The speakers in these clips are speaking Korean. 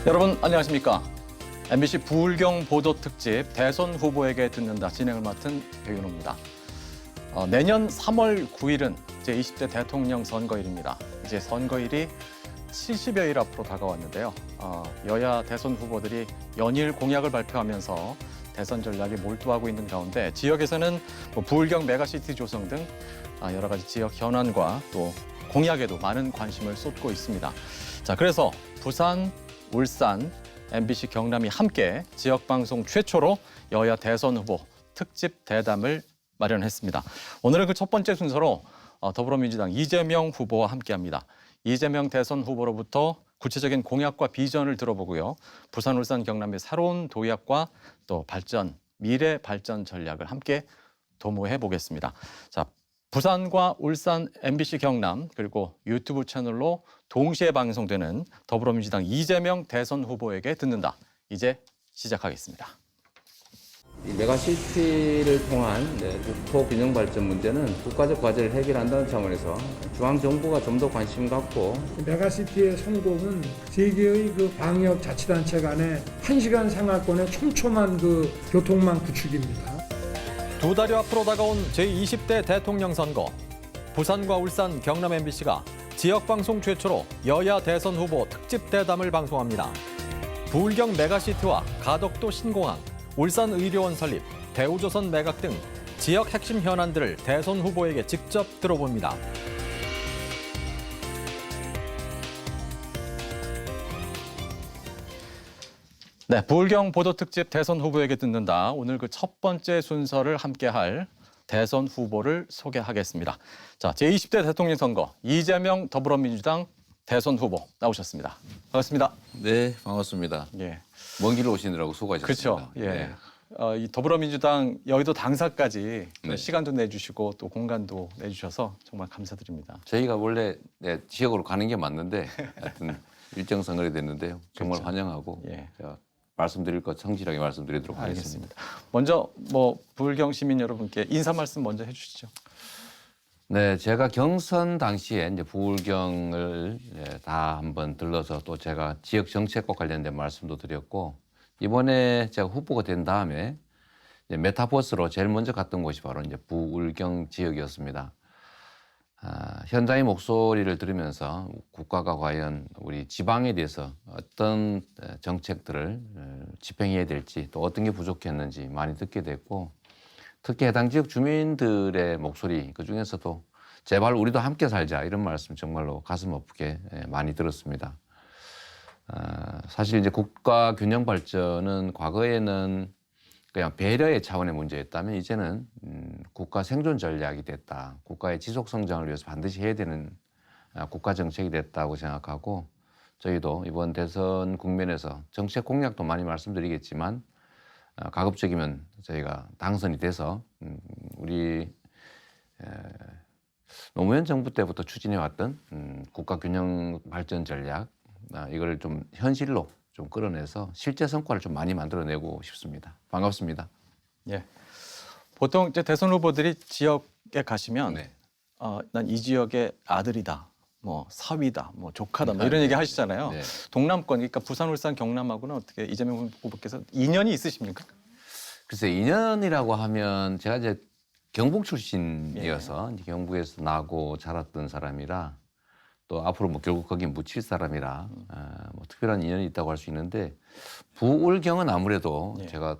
여러분 안녕하십니까? MBC 부울경 보도 특집 대선 후보에게 듣는다 진행을 맡은 배윤호입니다. 내년 3월 9일은 제20대 대통령 선거일입니다. 이제 선거일이 70여일 앞으로 다가왔는데요. 여야 대선 후보들이 연일 공약을 발표하면서 대선 전략에 몰두하고 있는 가운데 지역에서는 부울경 메가시티 조성 등 여러 가지 지역 현안과 또 공약에도 많은 관심을 쏟고 있습니다. 자, 그래서 부산, 울산, MBC 경남이 함께 지역방송 최초로 여야 대선 후보 특집 대담을 마련했습니다. 오늘은 그 첫 번째 순서로 더불어민주당 이재명 후보와 함께합니다. 이재명 대선 후보로부터 구체적인 공약과 비전을 들어보고요. 부산, 울산, 경남의 새로운 도약과 또 발전, 미래 발전 전략을 함께 도모해 보겠습니다. 자, 부산과 울산, MBC 경남 그리고 유튜브 채널로 동시에 방송되는 더불어민주당 이재명 대선 후보에게 듣는다. 이제 시작하겠습니다. 이 메가시티를 통한 국토 균형 발전 문제는 국가적 과제를 해결한다는 차원에서 중앙 정부가 좀 더 관심 갖고 메가시티의 성공은 세계의 그 방역 자치단체 간의 1시간 생활권의 촘촘한 그 교통망 구축입니다. 두 달여 앞으로 다가온 제20대 대통령 선거. 부산과 울산, 경남 MBC가 지역방송 최초로 여야 대선 후보 특집 대담을 방송합니다. 부울경 메가시티와 가덕도 신공항, 울산 의료원 설립, 대우조선 매각 등 지역 핵심 현안들을 대선 후보에게 직접 들어봅니다. 네, 부울경 보도 특집 대선 후보에게 듣는다. 오늘 그 첫 번째 순서를 함께할 대선 후보를 소개하겠습니다. 자, 제20대 대통령 선거 이재명 더불어민주당 대선 후보 나오셨습니다. 반갑습니다. 네, 반갑습니다. 예, 먼 길 오시느라고 수고하셨습니다. 그렇죠. 예. 네. 이 더불어민주당 여의도 당사까지 네. 시간도 내주시고 또 공간도 내주셔서 정말 감사드립니다. 저희가 원래 지역으로 가는 게 맞는데 하여튼 일정 선거이 됐는데요. 정말 그렇죠. 환영하고 예. 제가 말씀드릴 것 성실하게 말씀드리도록 하겠습니다. 알겠습니다. 먼저 부울경 시민 여러분께 인사 말씀 먼저 해주시죠. 네, 제가 경선 당시에 이제 부울경을 다 한번 들러서 또 제가 지역 정책과 관련된 말씀도 드렸고 이번에 제가 후보가 된 다음에 이제 메타버스로 제일 먼저 갔던 곳이 바로 이제 부울경 지역이었습니다. 현장의 목소리를 들으면서 국가가 과연 우리 지방에 대해서 어떤 정책들을 집행해야 될지 또 어떤 게 부족했는지 많이 듣게 됐고 특히 해당 지역 주민들의 목소리 그중에서도 제발 우리도 함께 살자 이런 말씀 정말로 가슴 아프게 많이 들었습니다. 사실 이제 국가 균형 발전은 과거에는 그냥 배려의 차원의 문제였다면 이제는 국가 생존 전략이 됐다. 국가의 지속 성장을 위해서 반드시 해야 되는 국가 정책이 됐다고 생각하고 저희도 이번 대선 국면에서 정책 공약도 많이 말씀드리겠지만 가급적이면 저희가 당선이 돼서 우리 노무현 정부 때부터 추진해왔던 국가 균형 발전 전략 이걸 좀 현실로 좀 끌어내서 실제 성과를 좀 많이 만들어내고 싶습니다. 반갑습니다. 예. 보통 이제 대선 후보들이 지역에 가시면 네. 난 이 지역의 아들이다, 사위다, 조카다, 이런 얘기 하시잖아요. 네. 동남권, 그러니까 부산, 울산, 경남하고는 어떻게 이재명 후보께서 인연이 있으십니까? 글쎄 인연이라고 하면 제가 이제 경북 출신이어서 이제 경북에서 나고 자랐던 사람이라 또 앞으로 결국 거기 묻힐 사람이라 특별한 인연이 있다고 할 수 있는데 부울경은 아무래도 예. 제가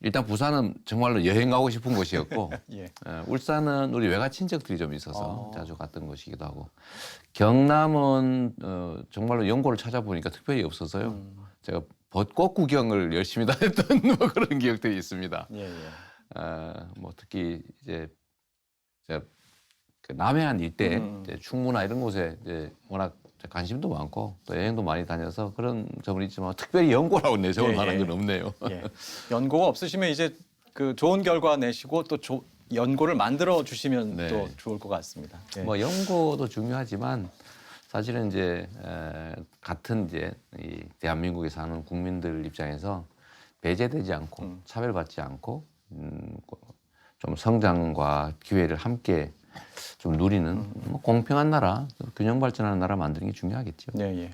일단 부산은 정말로 여행 가고 싶은 곳이었고 예. 울산은 우리 외가 친척들이 좀 있어서 자주 갔던 곳이기도 하고 경남은 정말로 연고를 찾아보니까 특별히 없어서요. 제가 벚꽃 구경을 열심히 다녔던 그런 기억들이 있습니다. 예, 예. 특히 이제 제가 그 남해안 일대 이제 충무나 이런 곳에 이제 워낙 관심도 많고 또 여행도 많이 다녀서 그런 점은 있지만 특별히 연고라고 내세울 만한 건 없네요. 예. 연고가 없으시면 이제 그 좋은 결과 내시고 또 연고를 만들어 주시면 네. 또 좋을 것 같습니다. 예. 연고도 중요하지만 사실은 이제 같은 이제 이 대한민국에 사는 국민들 입장에서 배제되지 않고 차별받지 않고 좀 성장과 기회를 함께 좀 누리는 공평한 나라, 균형 발전하는 나라 만드는 게 중요하겠죠. 네, 예.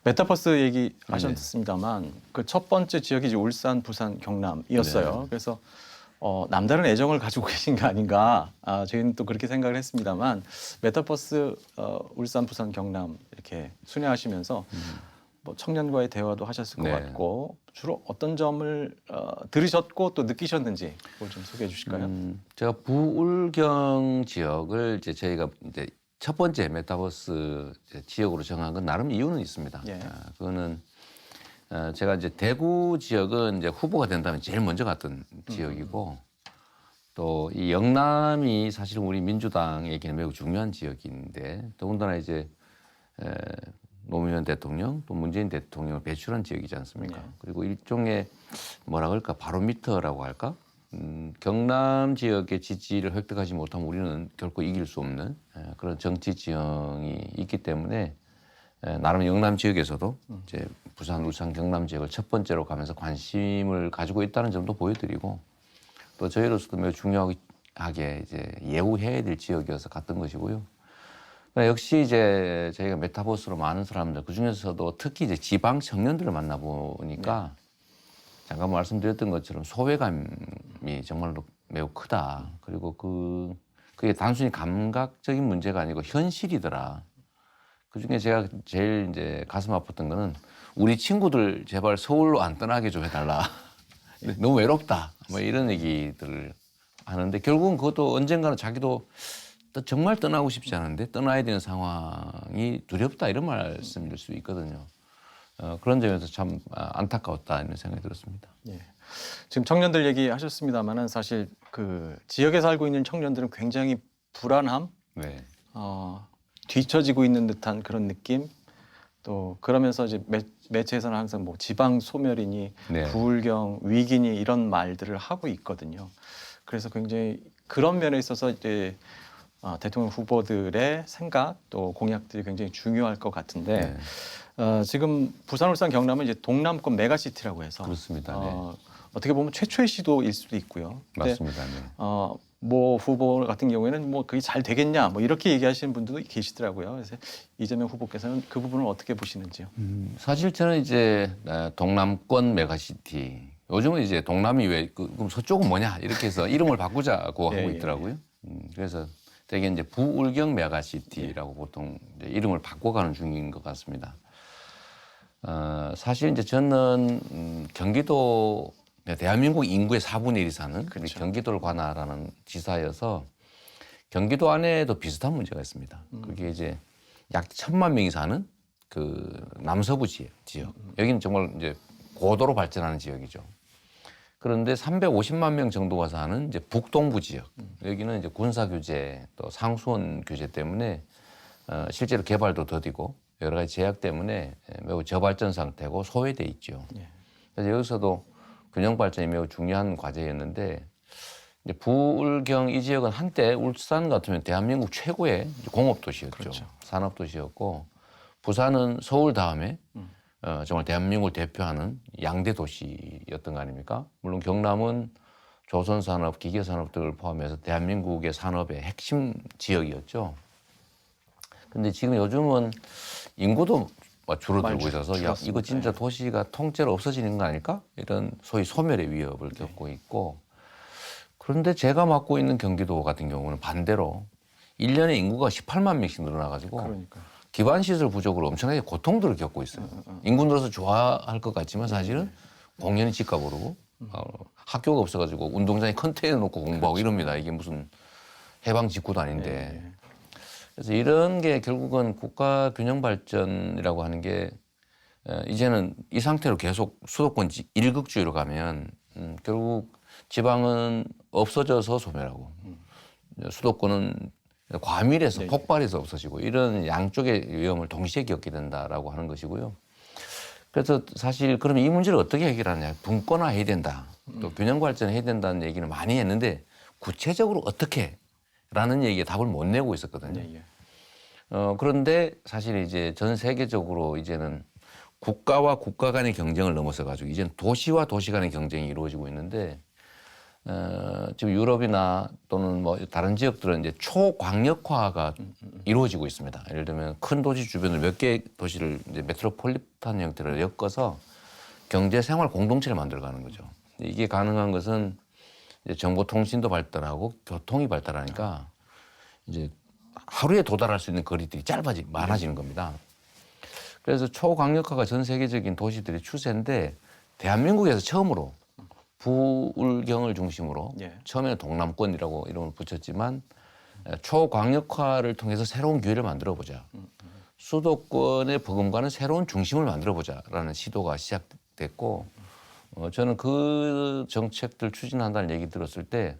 메타버스 얘기하셨습니다만 그 첫 번째 지역이 이제 울산, 부산, 경남이었어요. 네. 그래서 남다른 애정을 가지고 계신 게 아닌가. 저희는 또 그렇게 생각을 했습니다만 메타버스 울산, 부산, 경남 이렇게 순회하시면서 뭐 청년과의 대화도 하셨을 것 네. 같고 주로 어떤 점을 들으셨고 또 느끼셨는지 그걸 좀 소개해 주실까요? 제가 부울경 지역을 이제 저희가 이제 첫 번째 메타버스 지역으로 정한 건 나름 이유는 있습니다. 예. 그거는 제가 이제 대구 지역은 이제 후보가 된다면 제일 먼저 갔던 지역이고 또 이 영남이 사실은 우리 민주당에게는 매우 중요한 지역인데 더군다나 이제 노무현 대통령 또 문재인 대통령을 배출한 지역이지 않습니까? 네. 그리고 일종의 뭐라 그럴까 바로미터라고 할까? 경남 지역의 지지를 획득하지 못하면 우리는 결코 이길 수 없는 그런 정치 지형이 있기 때문에 나름 영남 지역에서도 이제 부산, 울산, 경남 지역을 첫 번째로 가면서 관심을 가지고 있다는 점도 보여드리고 또 저희로서도 매우 중요하게 이제 예우해야 될 지역이어서 갔던 것이고요. 역시 이제 저희가 메타버스로 많은 사람들 그 중에서도 특히 이제 지방 청년들을 만나 보니까 잠깐 말씀드렸던 것처럼 소외감이 정말로 매우 크다. 그리고 그게 단순히 감각적인 문제가 아니고 현실이더라. 그 중에 제가 제일 이제 가슴 아팠던 거는 우리 친구들 제발 서울로 안 떠나게 좀 해달라. 너무 외롭다. 뭐 이런 얘기들을 하는데 결국은 그것도 언젠가는 자기도 정말 떠나고 싶지 않은데 떠나야 되는 상황이 두렵다 이런 말씀일 수 있거든요. 그런 점에서 참 안타까웠다 이런 생각이 들었습니다. 예. 지금 청년들 얘기하셨습니다만은 사실 그 지역에 살고 있는 청년들은 굉장히 불안함, 네. 뒤처지고 있는 듯한 그런 느낌. 또 그러면서 이제 매체에서는 항상 뭐 지방 소멸이니 네. 부울경 위기니 이런 말들을 하고 있거든요. 그래서 굉장히 그런 면에 있어서 이제 대통령 후보들의 생각 또 공약들이 굉장히 중요할 것 같은데 지금 부산, 울산, 경남은 이제 동남권 메가시티라고 해서 그렇습니다. 네. 어떻게 보면 최초의 시도일 수도 있고요. 근데, 맞습니다. 네. 뭐 후보 같은 경우에는 뭐 그게 잘 되겠냐 뭐 이렇게 얘기하시는 분들도 계시더라고요. 그래서 이재명 후보께서는 그 부분을 어떻게 보시는지요? 사실 저는 이제 동남권 메가시티 요즘은 이제 동남이 왜 그럼 서쪽은 뭐냐 이렇게 해서 이름을 바꾸자고 하고 예. 있더라고요. 그래서 되게 이제 부울경 메가시티라고 보통 이제 이름을 바꿔가는 중인 것 같습니다. 사실 이제 저는 경기도 대한민국 인구의 4분의 1이 사는 그렇죠. 경기도를 관할하는 지사여서 경기도 안에도 비슷한 문제가 있습니다. 그게 이제 약 1,000만 명이 사는 그 남서부 지역. 여기는 정말 이제 고도로 발전하는 지역이죠. 그런데 350만 명 정도가 사는 이제 북동부 지역. 여기는 이제 군사 규제 또 상수원 규제 때문에 실제로 개발도 더디고 여러 가지 제약 때문에 매우 저발전 상태고 소외돼 있죠. 예. 그래서 여기서도 균형 발전이 매우 중요한 과제였는데 이제 부울경 이 지역은 한때 울산 같으면 대한민국 최고의 공업 도시였죠. 그렇죠. 산업 도시였고 부산은 서울 다음에 정말 대한민국을 대표하는 양대 도시였던 거 아닙니까? 물론 경남은 조선산업, 기계산업 등을 포함해서 대한민국의 산업의 핵심 지역이었죠. 근데 지금 요즘은 인구도 줄어들고 있어서 야, 이거 진짜 도시가 통째로 없어지는 거 아닐까? 이런 소위 소멸의 위협을 겪고 있고 그런데 제가 맡고 있는 경기도 같은 경우는 반대로 1년에 인구가 18만 명씩 늘어나가지고 그러니까요. 기반시설 부족으로 엄청나게 고통들을 겪고 있어요. 인구 늘어서 좋아할 것 같지만 사실은 공연이 집값 오르고 학교가 없어가지고 운동장에 컨테이너 놓고 공부하고 이럽니다. 이게 무슨 해방 직후도 아닌데. 그래서 이런 게 결국은 국가 균형 발전이라고 하는 게 이제는 이 상태로 계속 수도권 일극주의로 가면 결국 지방은 없어져서 소멸하고 수도권은 과밀해서 폭발해서 없어지고 이런 양쪽의 위험을 동시에 겪게 된다라고 하는 것이고요. 그래서 사실 그러면 이 문제를 어떻게 해결하느냐. 분권화해야 된다. 또 균형 발전해야 된다는 얘기를 많이 했는데 구체적으로 어떻게 라는 얘기에 답을 못 내고 있었거든요. 그런데 사실 이제 전 세계적으로 이제는 국가와 국가 간의 경쟁을 넘어서 가지고 이제는 도시와 도시 간의 경쟁이 이루어지고 있는데 지금 유럽이나 또는 뭐 다른 지역들은 이제 초광역화가 이루어지고 있습니다. 예를 들면 큰 도시 주변을 몇 개 도시를 이제 메트로폴리탄 형태로 엮어서 경제 생활 공동체를 만들어가는 거죠. 이게 가능한 것은 이제 정보통신도 발달하고 교통이 발달하니까 이제 하루에 도달할 수 있는 거리들이 많아지는 겁니다. 그래서 초광역화가 전 세계적인 도시들의 추세인데 대한민국에서 처음으로 부울경을 중심으로 예. 처음에는 동남권이라고 이름을 붙였지만 초광역화를 통해서 새로운 기회를 만들어보자. 수도권의 버금가는 새로운 중심을 만들어보자라는 시도가 시작됐고 저는 그 정책들 추진한다는 얘기 들었을 때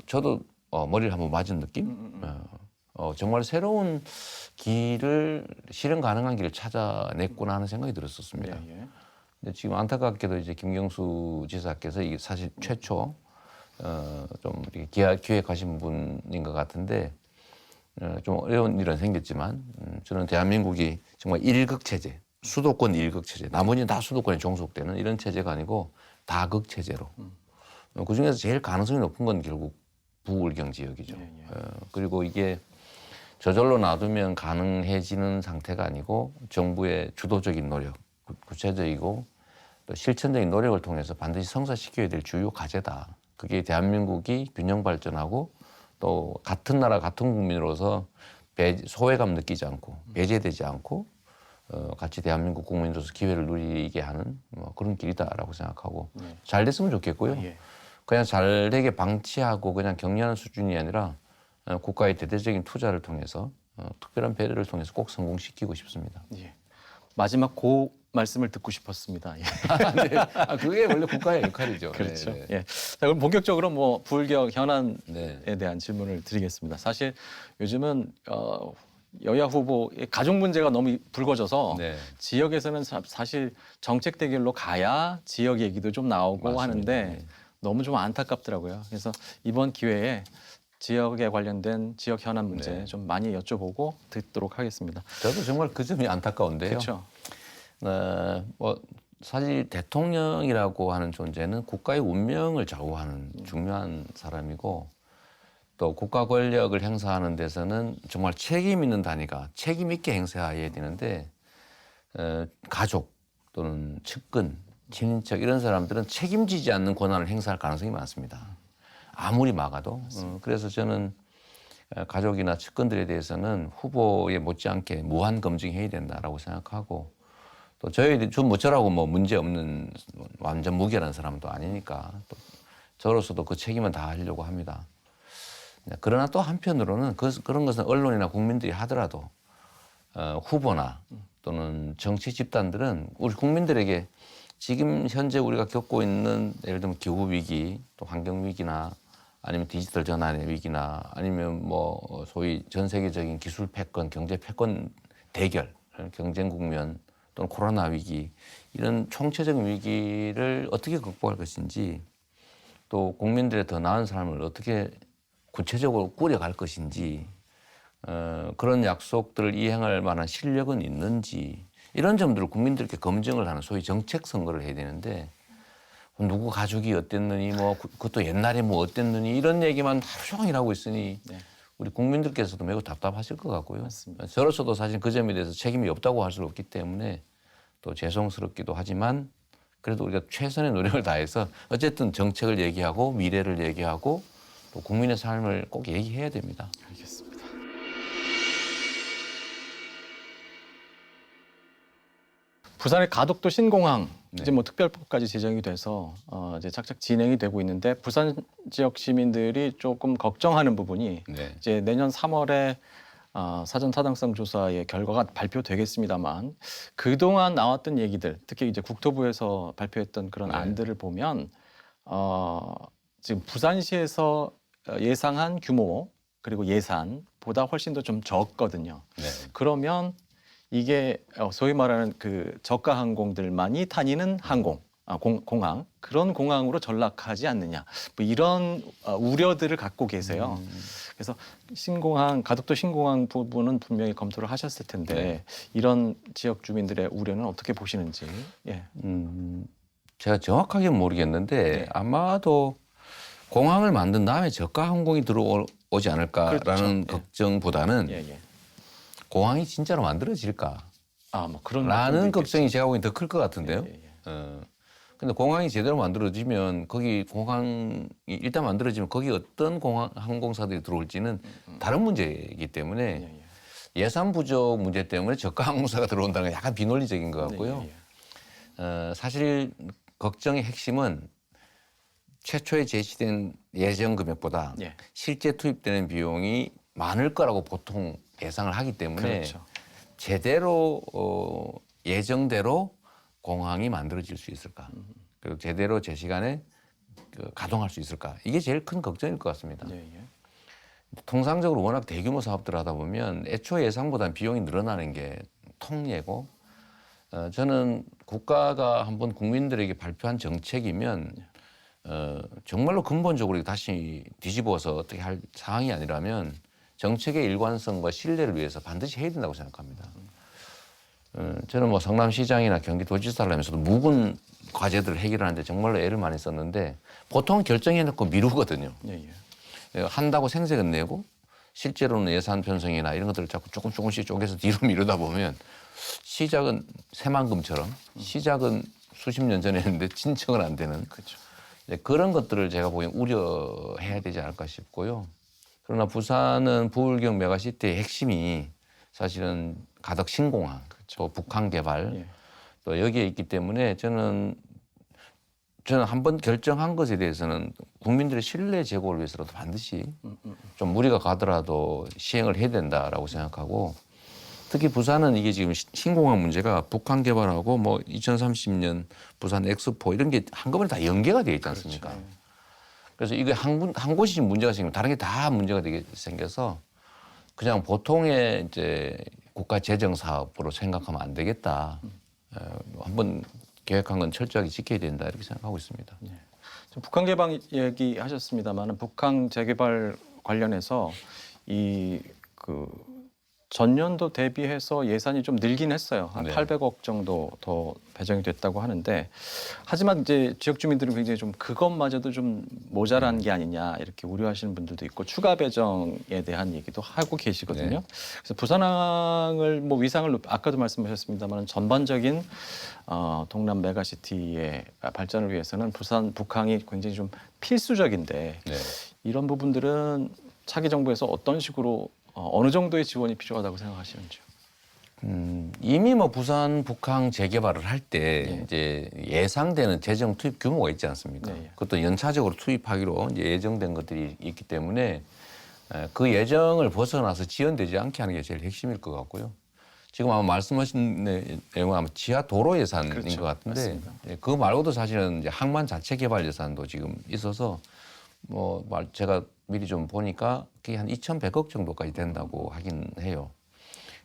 저도 머리를 한번 맞은 느낌? 정말 새로운 길을 실현 가능한 길을 찾아냈구나 하는 생각이 들었었습니다. 예, 예. 근데 지금 안타깝게도 이제 김경수 지사께서 이게 사실 최초 좀 이렇게 기획하신 분인 것 같은데 좀 어려운 일은 생겼지만 저는 대한민국이 정말 일극 체제, 수도권 일극 체제, 나머지는 다 수도권에 종속되는 이런 체제가 아니고 다극 체제로 그 중에서 제일 가능성이 높은 건 결국 부울경 지역이죠. 예, 예. 그리고 이게 저절로 놔두면 가능해지는 상태가 아니고 정부의 주도적인 노력, 구체적이고 또 실천적인 노력을 통해서 반드시 성사시켜야 될 주요 과제다. 그게 대한민국이 균형 발전하고 또 같은 나라 같은 국민으로서 소외감 느끼지 않고 배제되지 않고 같이 대한민국 국민으로서 기회를 누리게 하는 뭐 그런 길이다라고 생각하고 잘 됐으면 좋겠고요. 예. 그냥 잘 되게 방치하고 그냥 격려하는 수준이 아니라 국가의 대대적인 투자를 통해서 특별한 배려를 통해서 꼭 성공시키고 싶습니다. 예. 마지막 그 말씀을 듣고 싶었습니다. 예. 네. 그게 원래 국가의 역할이죠. 그렇죠. 네, 네. 예. 자, 그럼 본격적으로 뭐 부울경 현안에 네. 대한 질문을 드리겠습니다. 사실 요즘은 여야 후보 가족 문제가 너무 불거져서 네. 지역에서는 사실 정책 대결로 가야 지역 얘기도 좀 나오고 맞습니다. 하는데 네. 너무 좀 안타깝더라고요. 그래서 이번 기회에 지역에 관련된 지역 현안 문제 네. 좀 많이 여쭤보고 듣도록 하겠습니다. 저도 정말 그 점이 안타까운데요. 그렇죠. 뭐 사실 대통령이라고 하는 존재는 국가의 운명을 좌우하는 중요한 사람이고 또 국가 권력을 행사하는 데서는 정말 책임 있는 단위가 책임 있게 행사해야 되는데 가족 또는 측근, 친인척 이런 사람들은 책임지지 않는 권한을 행사할 가능성이 많습니다. 아무리 막아도. 그래서 저는 가족이나 측근들에 대해서는 후보에 못지않게 무한 검증해야 된다라고 생각하고 또 저라고 뭐 문제 없는 완전 무결한 사람도 아니니까 또 저로서도 그 책임은 다 하려고 합니다. 그러나 또 한편으로는 그런 것은 언론이나 국민들이 하더라도 후보나 또는 정치 집단들은 우리 국민들에게 지금 현재 우리가 겪고 있는 예를 들면 기후 위기, 또 환경 위기나 아니면 디지털 전환의 위기나 아니면 뭐 소위 전 세계적인 기술 패권, 경제 패권 대결, 경쟁 국면 또는 코로나 위기 이런 총체적인 위기를 어떻게 극복할 것인지 또 국민들의 더 나은 삶을 어떻게 구체적으로 꾸려갈 것인지 그런 약속들을 이행할 만한 실력은 있는지 이런 점들을 국민들께 검증을 하는 소위 정책 선거를 해야 되는데 누구 가족이 어땠느니 뭐 그것도 옛날에 뭐 어땠느니 이런 얘기만 하루 종일 하고 있으니 네. 우리 국민들께서도 매우 답답하실 것 같고요. 맞습니다. 저로서도 사실 그 점에 대해서 책임이 없다고 할 수 없기 때문에 또 죄송스럽기도 하지만 그래도 우리가 최선의 노력을 다해서 어쨌든 정책을 얘기하고 미래를 얘기하고 또 국민의 삶을 꼭 얘기해야 됩니다. 알겠습니다. 부산의 가덕도 신공항 이제 뭐 특별법까지 제정이 돼서 이제 착착 진행이 되고 있는데 부산 지역 시민들이 조금 걱정하는 부분이 네. 이제 내년 3월에 사전 타당성 조사의 결과가 발표되겠습니다만 그동안 나왔던 얘기들 특히 이제 국토부에서 발표했던 그런 네. 안들을 보면 지금 부산시에서 예상한 규모 그리고 예산보다 훨씬 더 좀 적거든요. 네. 그러면 이게 소위 말하는 그 저가 항공들만이 다니는 공항 그런 공항으로 전락하지 않느냐 뭐 이런 우려들을 갖고 계세요. 그래서 가덕도 신공항 부분은 분명히 검토를 하셨을 텐데 네. 이런 지역 주민들의 우려는 어떻게 보시는지. 예. 제가 정확하게 모르겠는데 네. 아마도 공항을 만든 다음에 저가 항공이 들어오지 않을까라는 그렇죠. 예. 걱정보다는 예, 예. 공항이 진짜로 만들어질까? 아, 뭐 그런 라는 걱정도 걱정이 제가 보기엔 더 클 것 같은데요. 있겠죠. 예, 예. 근데 공항이 제대로 만들어지면 거기 공항이 일단 만들어지면 거기 어떤 공항 항공사들이 들어올지는 다른 문제이기 때문에 예, 예. 예산 부족 문제 때문에 저가 항공사가 들어온다는 건 약간 비논리적인 것 같고요. 네, 예, 예. 사실 걱정의 핵심은 최초에 제시된 예정 금액보다 예. 실제 투입되는 비용이 많을 거라고 보통 예상을 하기 때문에 그렇죠. 제대로 예정대로 공항이 만들어질 수 있을까? 그리고 제대로 제 시간에 가동할 수 있을까? 이게 제일 큰 걱정일 것 같습니다. 예, 예. 통상적으로 워낙 대규모 사업들을 하다 보면 애초 예상보다는 비용이 늘어나는 게 통례고 저는 국가가 한번 국민들에게 발표한 정책이면 정말로 근본적으로 다시 뒤집어서 어떻게 할 상황이 아니라면 정책의 일관성과 신뢰를 위해서 반드시 해야 된다고 생각합니다. 저는 뭐 성남시장이나 경기도지사를 하면서도 묵은 과제들을 해결하는데 정말로 애를 많이 썼는데 보통 결정해놓고 미루거든요. 예, 예. 한다고 생색은 내고 실제로는 예산 편성이나 이런 것들을 자꾸 조금씩 쪼개서 뒤로 미루다 보면 시작은 새만금처럼 시작은 수십 년 전에 했는데 진척은 안 되는 그렇죠. 그런 것들을 제가 보기엔 우려해야 되지 않을까 싶고요. 그러나 부산은 부울경 메가시티의 핵심이 사실은 가덕 신공항, 또 북한 개발, 예. 또 여기에 있기 때문에 저는 한번 결정한 것에 대해서는 국민들의 신뢰 제고를 위해서라도 반드시 좀 무리가 가더라도 시행을 해야 된다라고 생각하고 특히 부산은 이게 지금 신공항 문제가 북한 개발하고 뭐 2030년 부산 엑스포 이런 게 한꺼번에 다 연계가 되어 있지 않습니까? 그렇죠. 그래서 이게 한 곳이 문제가 생기면 다른 게 다 문제가 되게 생겨서 그냥 보통의 이제 국가 재정 사업으로 생각하면 안 되겠다. 한번 계획한 건 철저하게 지켜야 된다 이렇게 생각하고 있습니다. 지금 북한 개방 얘기하셨습니다만 북한 재개발 관련해서 이 전년도 대비해서 예산이 좀 늘긴 했어요. 한 네. 800억 정도 더 배정이 됐다고 하는데 하지만 이제 지역 주민들은 굉장히 좀 그것마저도 좀 모자란 게 아니냐 이렇게 우려하시는 분들도 있고 추가 배정에 대한 얘기도 하고 계시거든요. 네. 그래서 부산항을 뭐 위상을 아까도 말씀하셨습니다만 전반적인 동남 메가시티의 발전을 위해서는 부산 북항이 굉장히 좀 필수적인데 네. 이런 부분들은 차기 정부에서 어떤 식으로 어느 정도의 지원이 필요하다고 생각하시는지요? 이미 뭐 부산 북항 재개발을 할 때 예. 이제 예상되는 재정 투입 규모가 있지 않습니까? 네, 예. 그것도 연차적으로 투입하기로 이제 예정된 것들이 있기 때문에 그 예정을 벗어나서 지연되지 않게 하는 게 제일 핵심일 것 같고요. 지금 아마 말씀하신 내용은 아마 지하 도로 예산인 그렇죠. 것 같은데 맞습니다. 그거 말고도 사실은 이제 항만 자체 개발 예산도 지금 있어서 제가 미리 좀 보니까 그게 한 2,100억 정도까지 된다고 하긴 해요.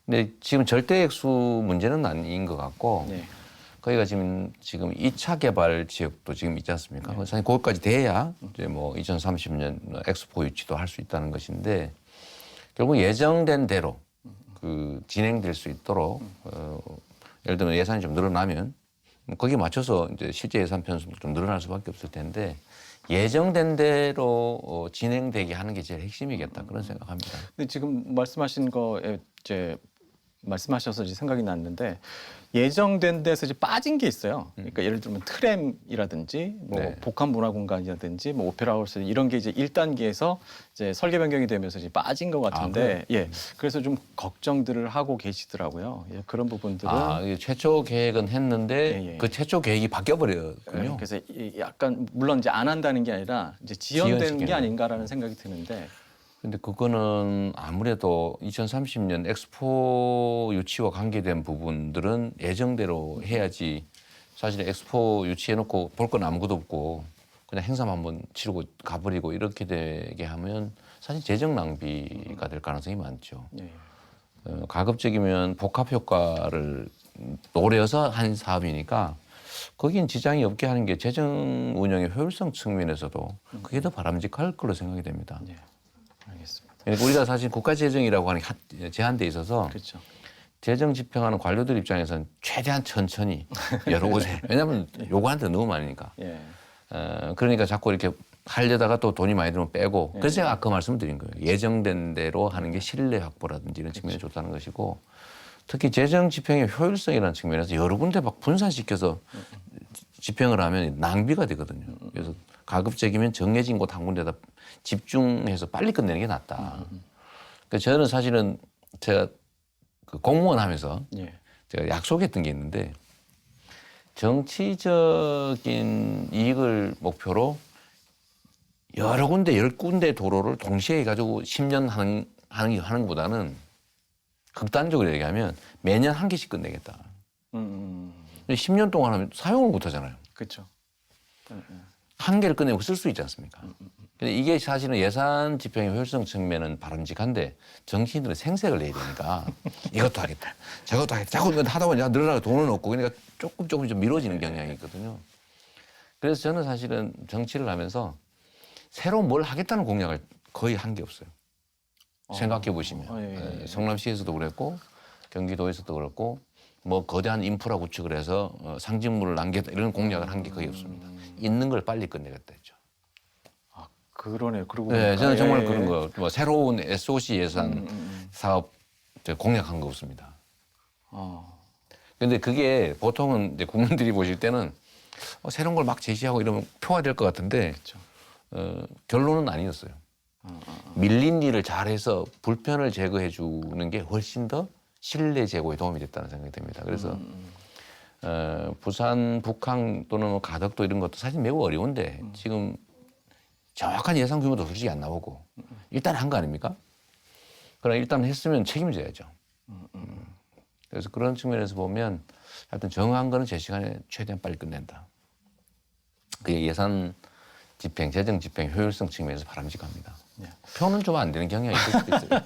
근데 지금 절대 액수 문제는 아닌 것 같고 네. 거기가 지금 2차 개발 지역도 지금 있지 않습니까? 사실 거기까지 돼야 이제 뭐 2030년 엑스포 유치도 할 수 있다는 것인데 결국 예정된 대로 진행될 수 있도록 예를 들면 예산이 좀 늘어나면 거기에 맞춰서 이제 실제 예산 편성도 좀 늘어날 수밖에 없을 텐데 예정된 대로 진행되게 하는 게 제일 핵심이겠다 그런 생각합니다. 근데 지금 말씀하신 거에 이제 말씀하셔서 이제 생각이 났는데 예정된 데서 이제 빠진 게 있어요. 그러니까 예를 들면 트램이라든지 뭐 네. 복합문화공간이라든지 뭐 오페라하우스 이런 게 이제 1단계에서 이제 설계 변경이 되면서 이제 빠진 것 같은데 예. 그래서 좀 걱정들을 하고 계시더라고요. 예, 그런 부분들은 이게 최초 계획은 했는데 예, 예. 그 최초 계획이 바뀌어 버렸군요. 그래서 약간 물론 이제 안 한다는 게 아니라 이제 지연되는 게 지연시키는. 아닌가라는 생각이 드는데 근데 그거는 아무래도 2030년 엑스포 유치와 관계된 부분들은 예정대로 해야지 사실 엑스포 유치해놓고 볼 건 아무것도 없고 그냥 행사만 한번 치르고 가버리고 이렇게 되게 하면 사실 재정 낭비가 될 가능성이 많죠. 예. 가급적이면 복합 효과를 노려서 한 사업이니까 거긴 지장이 없게 하는 게 재정 운영의 효율성 측면에서도 그게 더 바람직할 걸로 생각이 됩니다. 예. 알겠습니다. 그러니까 우리가 사실 국가 재정이라고 하는 게 제한돼 있어서 그렇죠. 재정 집행하는 관료들 입장에서는 최대한 천천히 여러 곳에 왜냐하면 요구하는 데 너무 많으니까 예. 그러니까 자꾸 이렇게 하려다가 또 돈이 많이 들면 빼고. 예. 그래서 제가 아까 말씀드린 거예요. 예정된 대로 하는 게 신뢰 확보라든지 이런 측면이 그렇죠. 좋다는 것이고, 특히 재정 집행의 효율성이라는 측면에서 여러 군데 막 분산시켜서 집행을 하면 낭비가 되거든요. 그래서 가급적이면 정해진 곳 한 군데다 집중해서 빨리 끝내는 게 낫다. 그래서 저는 사실은 제가 그 공무원 하면서 예. 제가 약속했던 게 있는데, 정치적인 이익을 목표로 여러 군데 10군데 도로를 동시에 해가지고 10년 하는 것보다는 극단적으로 얘기하면 매년 한 개씩 끝내겠다. 10년 동안 하면 사용을 못 하잖아요. 그렇죠. 한 개를 끝내고 쓸 수 있지 않습니까? 근데 이게 사실은 예산 집행의 효율성 측면은 바람직한데 정치인들은 생색을 내야 되니까 이것도 하겠다, 저것도 하겠다. 자꾸 하다 보니 늘어나고 돈은 없고 그러니까 조금 좀 미뤄지는 경향이 있거든요. 그래서 저는 사실은 정치를 하면서 새로 뭘 하겠다는 공약을 거의 한 게 없어요. 생각해 보시면 예. 성남시에서도 그랬고 경기도에서도 그렇고 뭐 거대한 인프라 구축을 해서 상징물을 남겠다 이런 공약을 한 게 거의 없습니다. 있는 걸 빨리 끝내겠다 했죠. 아, 그러네요. 그러고 네, 보니까. 저는 정말 예, 그런 예. 거, 뭐 새로운 SOC 예산 사업 공약한 거 없습니다. 근데 그게 보통은 이제 국민들이 보실 때는 새로운 걸 막 제시하고 이러면 표가 될 것 같은데 그렇죠. 결론은 아니었어요. 밀린 일을 잘해서 불편을 제거해 주는 게 훨씬 더 신뢰 제고에 도움이 됐다는 생각이 듭니다. 그래서 부산, 북항 또는 뭐 가덕도 이런 것도 사실 매우 어려운데 지금 정확한 예산 규모도 솔직히 안 나오고 일단 한 거 아닙니까? 그러나 일단 했으면 책임져야죠. 그래서 그런 측면에서 보면 하여튼 정한 거는 제 시간에 최대한 빨리 끝낸다. 그게 예산 집행, 재정 집행 효율성 측면에서 바람직합니다. 네. 표는 좀 안 되는 경향이 있을 수도 있어요.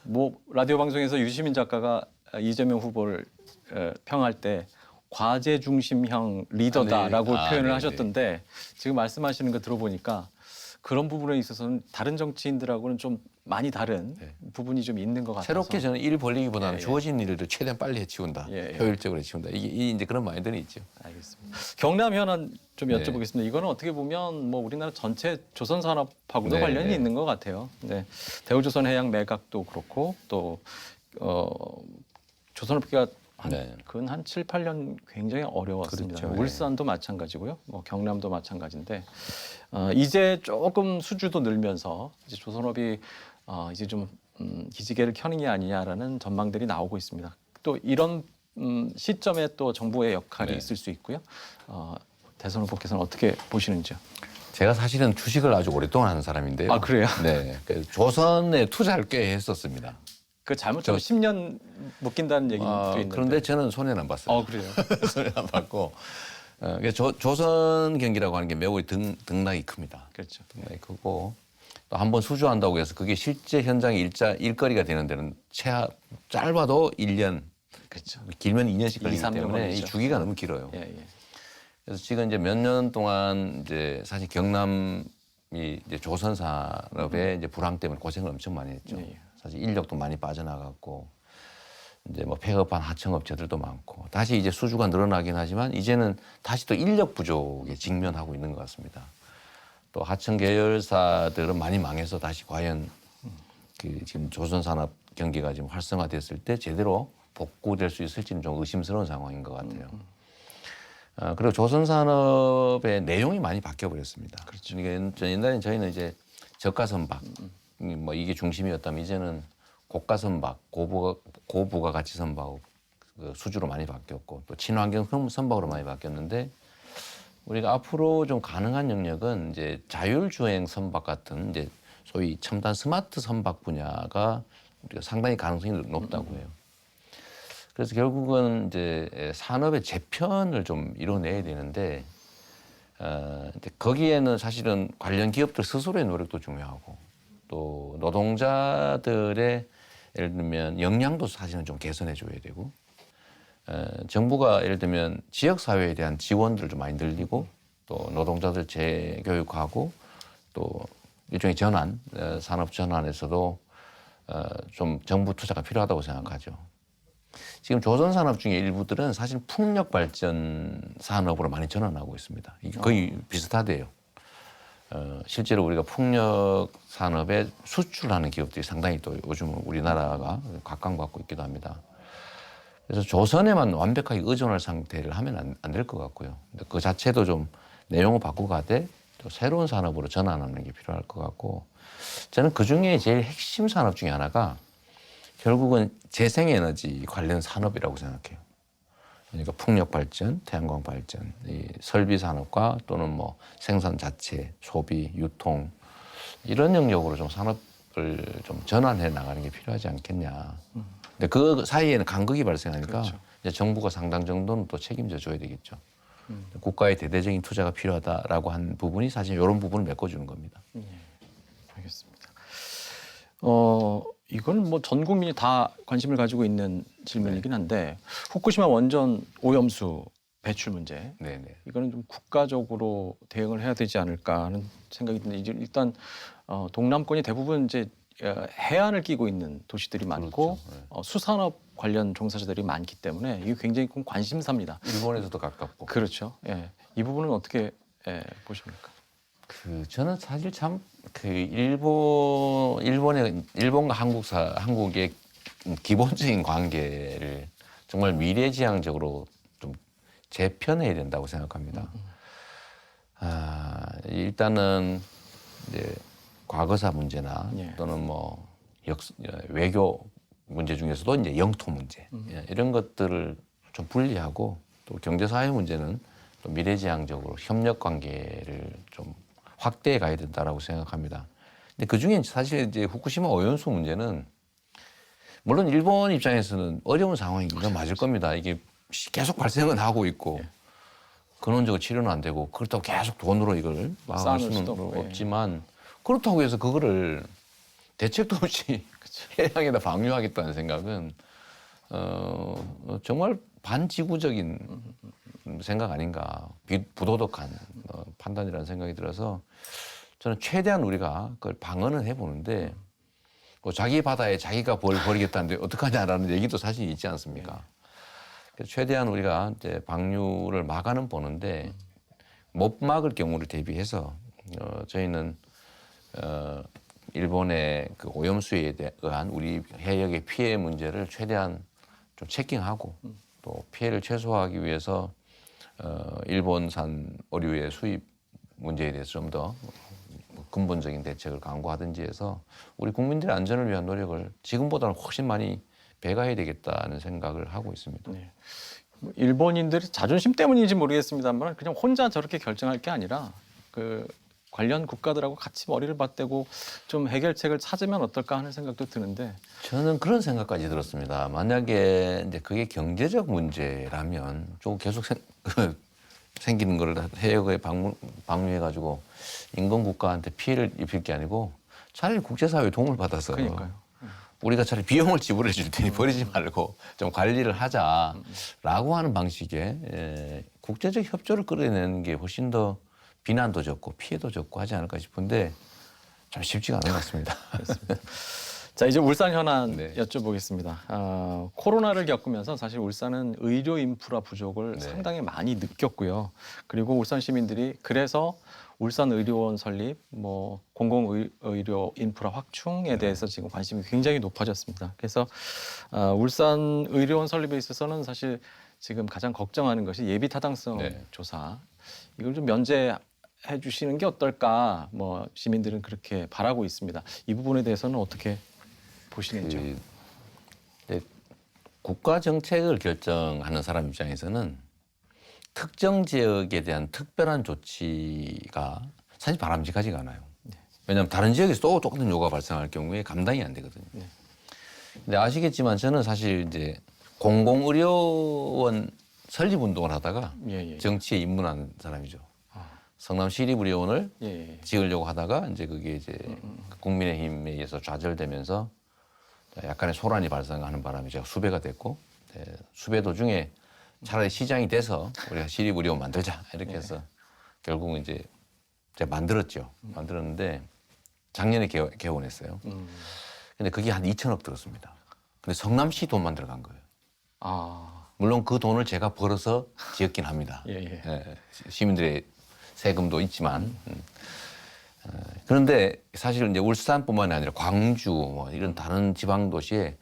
뭐 라디오 방송에서 유시민 작가가 이재명 후보를 평할 때 과제 중심형 리더다라고 아, 네. 표현을 네, 하셨던데 지금 말씀하시는 거 들어보니까 그런 부분에 있어서는 다른 정치인들하고는 좀 많이 다른 네. 부분이 좀 있는 것 같아서 새롭게 저는 일 벌리기보다는 예, 예. 주어진 일을 최대한 빨리 해치운다. 예, 예. 효율적으로 해치운다. 이게 이제 그런 마인드는 있죠. 알겠습니다. 경남 현안 좀 네. 여쭤보겠습니다. 이거는 어떻게 보면 뭐 우리나라 전체 조선 산업하고도 네, 관련이 네. 있는 것 같아요. 네. 대우조선 해양 매각도 그렇고 또 조선업계가 네. 한 7, 8년 굉장히 어려웠습니다. 그렇죠. 울산도 마찬가지고요. 뭐 경남도 마찬가지인데 이제 조금 수주도 늘면서 이제 조선업이 이제 좀 기지개를 켜는 게 아니냐라는 전망들이 나오고 있습니다. 또 이런 시점에 또 정부의 역할이 네. 있을 수 있고요. 대선 후보께서는 어떻게 보시는지요? 제가 사실은 주식을 아주 오랫동안 하는 사람인데요. 아, 그래요? 네. 그래서 조선에 투자를 꽤 했었습니다. 그 잘못하면 10년 묶인다는 얘기도 있는데. 그런데 저는 손해는 안 봤어요. 그래요? 손해는 안 봤고. 조선 경기라고 하는 게 매우 등락이 큽니다. 그렇죠. 등락이 크고 또 한 번 수주한다고 해서 그게 실제 현장에 일거리가 되는 데는 짧아도 1년, 그렇죠. 길면 2년씩 2, 걸리기 3년 때문에 이 걸리죠. 주기가 너무 길어요. 예, 예. 그래서 지금 이제 몇 년 동안 이제 사실 경남이 이제 조선 산업의 이제 불황 때문에 고생을 엄청 많이 했죠. 예, 예. 사실 인력도 많이 빠져나갔고 이제 뭐 폐업한 하청업체들도 많고 다시 이제 수주가 늘어나긴 하지만 이제는 다시 또 인력 부족에 직면하고 있는 것 같습니다. 또 하청 계열사들은 많이 망해서 다시 과연 그 지금 조선 산업 경기가 지금 활성화됐을 때 제대로 복구될 수 있을지는 좀 의심스러운 상황인 것 같아요. 그리고 조선 산업의 내용이 많이 바뀌어 버렸습니다. 그렇죠. 이게 옛날엔 저희는 이제 저가 선박 뭐 이게 중심이었다면 이제는 고가 선박, 고부가 가치 선박 그 수주로 많이 바뀌었고 또 친환경 선박으로 많이 바뀌었는데 우리가 앞으로 좀 가능한 영역은 이제 자율주행 선박 같은 이제 소위 첨단 스마트 선박 분야가 우리가 상당히 가능성이 높다고 해요. 그래서 결국은 이제 산업의 재편을 좀 이뤄내야 되는데 이제 거기에는 사실은 관련 기업들 스스로의 노력도 중요하고 또 노동자들의 예를 들면 역량도 사실은 좀 개선해 줘야 되고 정부가 예를 들면 지역 사회에 대한 지원들을 좀 많이 늘리고 또 노동자들 재교육하고 또 일종의 전환 산업 전환에서도 좀 정부 투자가 필요하다고 생각하죠. 지금 조선 산업 중에 일부들은 사실 풍력 발전 산업으로 많이 전환하고 있습니다. 이게 거의 비슷하대요. 실제로 우리가 풍력 산업에 수출하는 기업들이 상당히 또 요즘 우리나라가 각광받고 있기도 합니다. 그래서 조선에만 완벽하게 의존할 상태를 하면 안 될 것 같고요. 근데 그 자체도 좀 내용을 바꾸고 가되 또 새로운 산업으로 전환하는 게 필요할 것 같고, 저는 그 중에 제일 핵심 산업 중에 하나가 결국은 재생에너지 관련 산업이라고 생각해요. 그러니까 풍력 발전, 태양광 발전, 이 설비 산업과 또는 뭐 생산 자체, 소비, 유통 이런 영역으로 좀 산업을 좀 전환해 나가는 게 필요하지 않겠냐. 근데 그 사이에는 간극이 발생하니까 그렇죠. 이제 정부가 상당 정도는 또 책임져 줘야 되겠죠. 국가의 대대적인 투자가 필요하다라고 한 부분이 사실 이런 부분을 메꿔주는 겁니다. 알겠습니다. 이건 뭐 전 국민이 다 관심을 가지고 있는 질문이긴 한데 후쿠시마 원전 오염수 배출 문제. 네네. 이거는 좀 국가적으로 대응을 해야 되지 않을까 하는 생각이 드는데 이제 일단 동남권이 대부분 이제 해안을 끼고 있는 도시들이 많고 그렇죠. 수산업 관련 종사자들이 많기 때문에 이게 굉장히 큰 관심사입니다. 일본에서도 가깝고. 그렇죠. 예. 이 부분은 어떻게 보십니까? 저는 사실 참 그 일본과 한국의 기본적인 관계를 정말 미래지향적으로 좀 재편해야 된다고 생각합니다. 일단은 이제 과거사 문제나 예. 또는 뭐 외교 문제 중에서도 이제 영토 문제 이런 것들을 좀 분리하고, 또 경제사회 문제는 또 미래지향적으로 협력 관계를 좀 확대해 가야 된다라고 생각합니다. 근데 그 중에 사실 이제 후쿠시마 오염수 문제는 물론 일본 입장에서는 어려운 상황인 건 맞을 겁니다. 이게 계속 발생은 하고 있고 근원적으로 치료는 안 되고 그렇다고 계속 돈으로 이걸 막을 수는 수도 없고, 없지만 그렇다고 해서 그거를 대책도 없이 해양에다 방류하겠다는 생각은 정말 반지구적인 생각 아닌가, 부도덕한 판단이라는 생각이 들어서 저는 최대한 우리가 그걸 방어는 해보는데 뭐 자기 바다에 자기가 버리겠다는데 어떡하냐라는 얘기도 사실 있지 않습니까? 그래서 최대한 우리가 이제 방류를 막아는 보는데 못 막을 경우를 대비해서 저희는 일본의 그 오염수에 의한 우리 해역의 피해 문제를 최대한 좀 체킹하고 또 피해를 최소화하기 위해서 일본산 오류의 수입 문제에 대해서 좀 더 근본적인 대책을 강구하든지 해서 우리 국민들의 안전을 위한 노력을 지금보다는 훨씬 많이 배가해야 되겠다는 생각을 하고 있습니다. 네. 뭐 일본인들의 자존심 때문인지 모르겠습니다만 그냥 혼자 저렇게 결정할 게 아니라 그 관련 국가들하고 같이 머리를 맞대고 좀 해결책을 찾으면 어떨까 하는 생각도 드는데 저는 그런 생각까지 들었습니다. 만약에 이제 그게 경제적 문제라면 좀 계속 생기는 거를 해역에 방류해가지고 인근 국가한테 피해를 입힐 게 아니고 차라리 국제사회의 도움을 받아서 그러니까요. 우리가 차라리 비용을 지불해 줄 테니 버리지 말고 좀 관리를 하자라고 하는 방식의 국제적 협조를 끌어내는 게 훨씬 더 비난도 적고 피해도 적고 하지 않을까 싶은데 좀 쉽지가 않은 것 같습니다. 자 이제 울산 현안 네. 여쭤보겠습니다. 코로나를 겪으면서 사실 울산은 의료 인프라 부족을 네. 상당히 많이 느꼈고요. 그리고 울산 시민들이 그래서 울산 의료원 설립, 뭐 공공의료 인프라 확충에 대해서 지금 관심이 굉장히 높아졌습니다. 그래서 울산 의료원 설립에 있어서는 사실 지금 가장 걱정하는 것이 예비 타당성 네. 조사. 이걸 좀 면제해 주시는 게 어떨까? 뭐 시민들은 그렇게 바라고 있습니다. 이 부분에 대해서는 어떻게 보시는지요? 국가 정책을 결정하는 사람 입장에서는 특정 지역에 대한 특별한 조치가 사실 바람직하지가 않아요. 왜냐하면 다른 지역에서 또 똑같은 요구가 발생할 경우에 감당이 안 되거든요. 근데 아시겠지만 저는 사실 이제 공공의료원 설립 운동을 하다가 예. 정치에 입문한 사람이죠. 성남 시립의료원을 예. 지으려고 하다가 이제 그게 이제 국민의힘에 의해서 좌절되면서 약간의 소란이 발생하는 바람에 제가 수배가 됐고 수배 도중에 차라리 시장이 돼서 우리가 시립의료원 만들자 이렇게 해서 결국은 이제 제가 만들었죠. 만들었는데 작년에 개원했어요. 근데 그게 한 2천억 들었습니다. 근데 성남시 돈만 들어간 거예요. 물론 그 돈을 제가 벌어서 지었긴 합니다. 예. 시민들의 세금도 있지만 그런데 사실 이제 울산뿐만이 아니라 광주 뭐 이런 다른 지방 도시에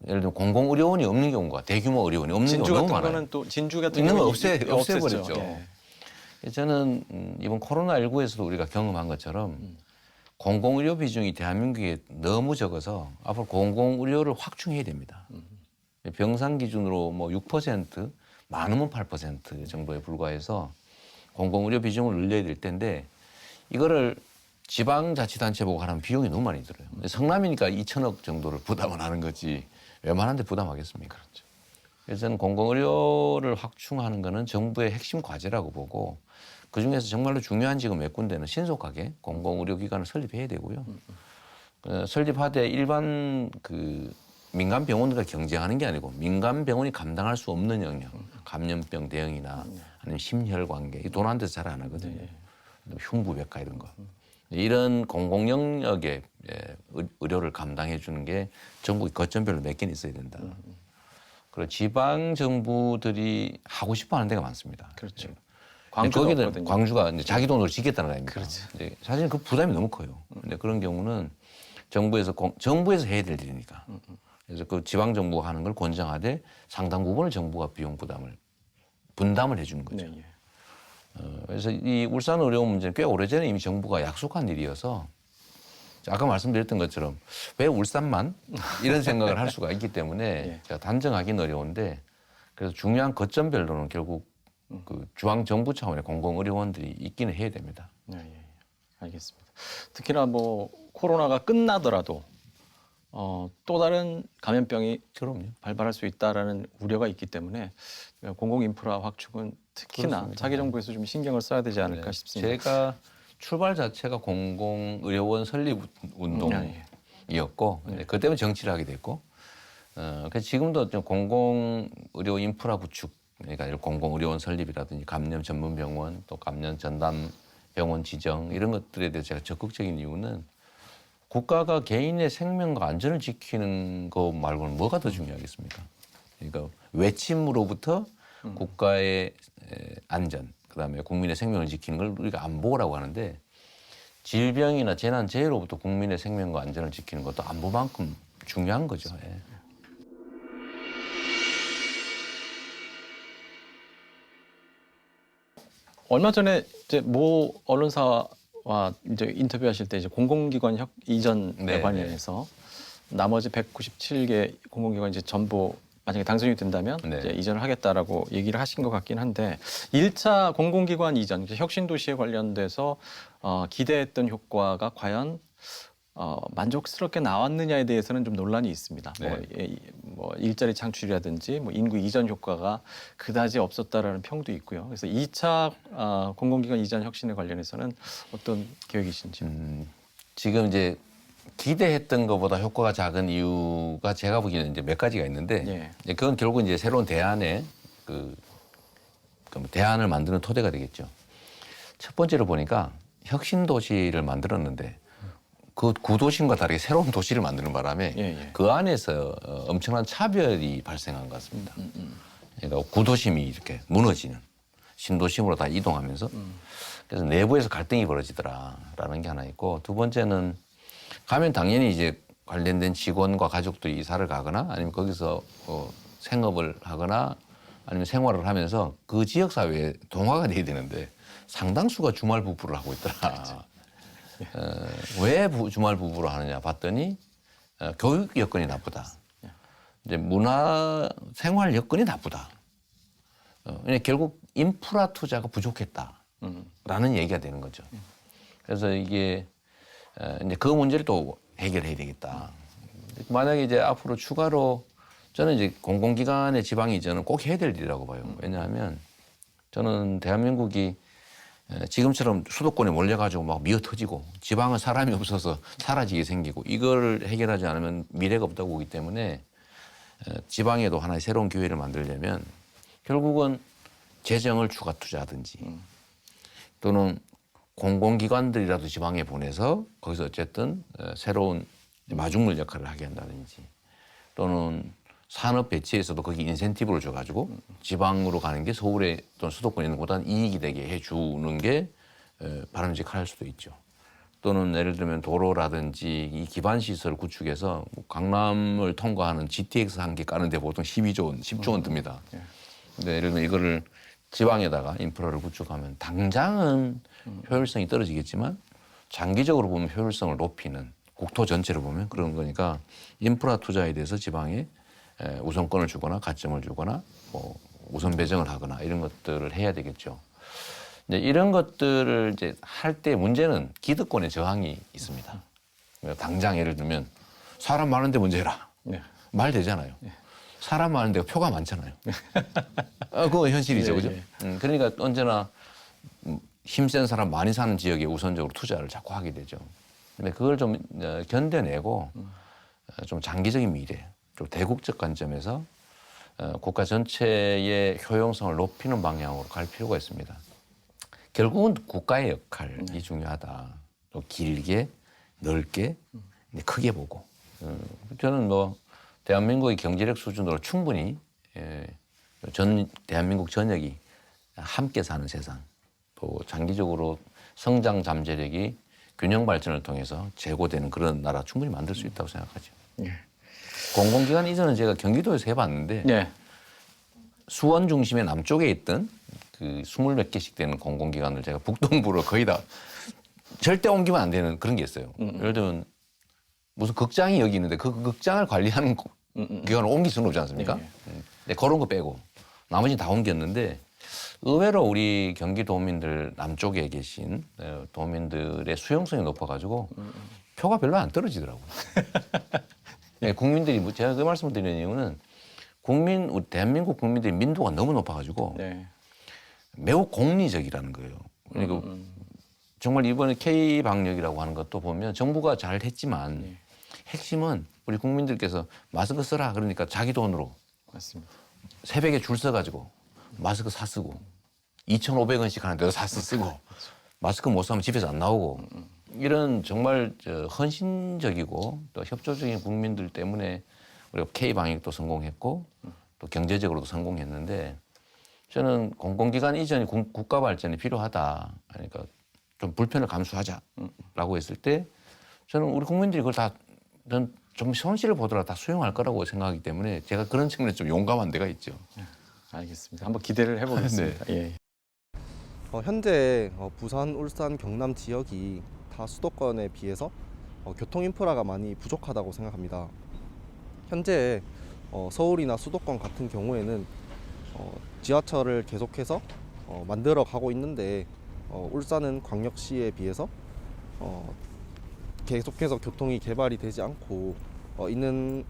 예를 들면 공공의료원이 없는 경우가 대규모 의료원이 없는 진주 경우가 같은 너무 많아요. 거는 또 진주 같은 있는 걸 경우는 없애버렸죠. 예. 저는 이번 코로나19에서도 우리가 경험한 것처럼 공공의료 비중이 대한민국에 너무 적어서 앞으로 공공의료를 확충해야 됩니다. 병상 기준으로 뭐 6%, 많으면 8% 정도에 불과해서 공공의료 비중을 늘려야 될 텐데 이거를 지방자치단체 보고 하는 비용이 너무 많이 들어요. 성남이니까 2천억 정도를 부담을 하는 거지 웬만한 데 부담하겠습니까? 그렇죠. 그래서 저는 공공의료를 확충하는 거는 정부의 핵심 과제라고 보고 그중에서 정말로 중요한 지금 몇 군데는 신속하게 공공의료기관을 설립해야 되고요. 설립하되 일반 그 민간 병원들과 경쟁하는 게 아니고 민간 병원이 감당할 수 없는 영역, 감염병 대응이나 아니면 심혈관계, 돈 한 대서 잘 안 하거든요. 흉부외과 이런 거. 이런 공공 영역의 의료를 감당해 주는 게 전국의 거점별로 몇 개는 있어야 된다. 그리고 지방 정부들이 하고 싶어 하는 데가 많습니다. 그렇죠. 거기는 없거든요. 광주가 이제 자기 돈으로 짓겠다는 거 아닙니까? 그렇죠. 사실 그 부담이 너무 커요. 근데 그런 경우는 정부에서 해야 될 일이니까. 그래서 그 지방 정부가 하는 걸 권장하되 상당 부분을 정부가 비용 분담을 해주는 거죠. 네, 예. 그래서 이 울산 의료원 문제는 꽤 오래전에 이미 정부가 약속한 일이어서 아까 말씀드렸던 것처럼 왜 울산만 이런 생각을 할 수가 있기 때문에 예. 제가 단정하기는 어려운데 그래서 중요한 거점별로는 결국 그 중앙 정부 차원의 공공의료원들이 있기는 해야 됩니다. 네, 예. 알겠습니다. 특히나 뭐 코로나가 끝나더라도 또 다른 감염병이 그럼요. 발발할 수 있다라는 우려가 있기 때문에 공공 인프라 확충은 특히나 그렇습니다. 자기 정부에서 좀 신경을 써야 되지 않을까 네. 싶습니다. 제가 출발 자체가 공공의료원 설립 운동이었고 그 때문에 정치를 하게 됐고 그래서 지금도 좀 공공의료 인프라 구축 그러니까 공공의료원 설립이라든지 감염 전문 병원 또 감염 전담 병원 지정 이런 것들에 대해서 제가 적극적인 이유는 국가가 개인의 생명과 안전을 지키는 거 말고는 뭐가 더 중요하겠습니까? 그러니까 외침으로부터 국가의 안전, 그다음에 국민의 생명을 지키는 걸 우리가 안보라고 하는데 질병이나 재난, 재해로부터 국민의 생명과 안전을 지키는 것도 안보만큼 중요한 거죠. 예. 얼마 전에 이제 모 언론사와 이제 인터뷰하실 때 이제 공공기관 이전에 네, 관련해서 나머지 197개 공공기관 이제 전부 만약에 당선이 된다면 네. 이제 이전을 하겠다라고 얘기를 하신 것 같긴 한데 1차 공공기관 이전, 혁신도시에 관련돼서 기대했던 효과가 과연 만족스럽게 나왔느냐에 대해서는 좀 논란이 있습니다. 네. 뭐 일자리 창출이라든지 뭐 인구 이전 효과가 그다지 없었다라는 평도 있고요. 그래서 2차 공공기관 이전 혁신에 관련해서는 어떤 계획이신지요? 지금 이제 기대했던 것보다 효과가 작은 이유가 제가 보기에는 이제 몇 가지가 있는데 예. 이제 그건 결국 이제 새로운 대안의 대안을 만드는 토대가 되겠죠. 첫 번째로 보니까 혁신 도시를 만들었는데 그 구도심과 다르게 새로운 도시를 만드는 바람에 예. 그 안에서 엄청난 차별이 발생한 것 같습니다. 그러니까 구도심이 이렇게 무너지는 신도심으로 다 이동하면서 그래서 내부에서 갈등이 벌어지더라라는 게 하나 있고 두 번째는 가면 당연히 이제 관련된 직원과 가족들이 이사를 가거나 아니면 거기서 생업을 하거나 아니면 생활을 하면서 그 지역 사회에 동화가 돼야 되는데 상당수가 주말 부부를 하고 있더라. 왜 주말 부부로 하느냐 봤더니 교육 여건이 나쁘다. 이제 문화 생활 여건이 나쁘다. 결국 인프라 투자가 부족했다라는 얘기가 되는 거죠. 그래서 이게 이제 그 문제를 또 해결해야 되겠다. 만약에 이제 앞으로 추가로 저는 이제 공공기관의 지방 이전은 꼭 해야 될 일이라고 봐요. 왜냐하면 저는 대한민국이 지금처럼 수도권에 몰려가지고 막 미어터지고 지방은 사람이 없어서 사라지게 생기고 이걸 해결하지 않으면 미래가 없다고 보기 때문에 지방에도 하나의 새로운 기회를 만들려면 결국은 재정을 추가 투자하든지 또는 공공기관들이라도 지방에 보내서 거기서 어쨌든 새로운 마중물 역할을 하게 한다든지 또는 산업 배치에서도 거기 인센티브를 줘가지고 지방으로 가는 게 서울에 또는 수도권에 있는 것보다는 이익이 되게 해주는 게 바람직할 수도 있죠. 또는 예를 들면 도로라든지 이 기반 시설 구축해서 강남을 통과하는 GTX 한 개 까는데 보통 12조 원, 10조 원 듭니다. 근데 예를 들면 이거를 지방에다가 인프라를 구축하면 당장은 효율성이 떨어지겠지만 장기적으로 보면 효율성을 높이는 국토 전체를 보면 그런 거니까 인프라 투자에 대해서 지방에 우선권을 주거나 가점을 주거나 뭐 우선 배정을 하거나 이런 것들을 해야 되겠죠. 이제 이런 것들을 이제 할 때 문제는 기득권의 저항이 있습니다. 당장 예를 들면 사람 많은데 먼저 해라. 네. 말 되잖아요. 사람 많은데 표가 많잖아요. 그거 현실이죠, 그죠? 그러니까 언제나 힘센 사람 많이 사는 지역에 우선적으로 투자를 자꾸 하게 되죠. 근데 그걸 좀 견뎌내고 좀 장기적인 미래, 좀 대국적 관점에서 국가 전체의 효용성을 높이는 방향으로 갈 필요가 있습니다. 결국은 국가의 역할이 중요하다. 또 길게, 넓게, 크게 보고. 저는 뭐 대한민국의 경제력 수준으로 충분히 대한민국 전역이 함께 사는 세상, 또 장기적으로 성장 잠재력이 균형 발전을 통해서 제고되는 그런 나라 충분히 만들 수 있다고 생각하죠. 예. 공공기관 이전은 제가 경기도에서 해봤는데 네. 수원 중심의 남쪽에 있던 그 20몇 개씩 되는 공공기관을 제가 북동부로 거의 다 절대 옮기면 안 되는 그런 게 있어요. 예를 들면 무슨 극장이 여기 있는데 그 극장을 관리하는 기관을 옮길 수는 없지 않습니까? 네, 그런 거 빼고 나머지는 다 옮겼는데 의외로 우리 경기도민들 남쪽에 계신 도민들의 수용성이 높아가지고 표가 별로 안 떨어지더라고요. 네, 국민들이 제가 그 말씀을 드리는 이유는 대한민국 국민들의 민도가 너무 높아가지고 네. 매우 공리적이라는 거예요. 그러니까 정말 이번에 K방역이라고 하는 것도 보면 정부가 잘 했지만 핵심은 우리 국민들께서 마스크 쓰라 그러니까 자기 돈으로 맞습니다. 새벽에 줄 서가지고 마스크 사 쓰고 2,500원씩 하는데도 사서 쓰고 마스크 못 사면 집에서 안 나오고 이런 정말 헌신적이고 또 협조적인 국민들 때문에 우리가 K방역도 성공했고 또 경제적으로도 성공했는데 저는 공공기관 이전이 국가 발전이 필요하다. 그러니까 좀 불편을 감수하자라고 했을 때 저는 우리 국민들이 그걸 다 좀 손실을 보더라도 다 수용할 거라고 생각하기 때문에 제가 그런 측면에서 좀 용감한 데가 있죠. 알겠습니다. 한번 기대를 해보겠습니다. 예. 현재 부산, 울산, 경남 지역이 다 수도권에 비해서 교통 인프라가 많이 부족하다고 생각합니다. 현재 서울이나 수도권 같은 경우에는 지하철을 계속해서 만들어 가고 있는데 울산은 광역시에 비해서 계속해서 교통이 개발이 되지 않고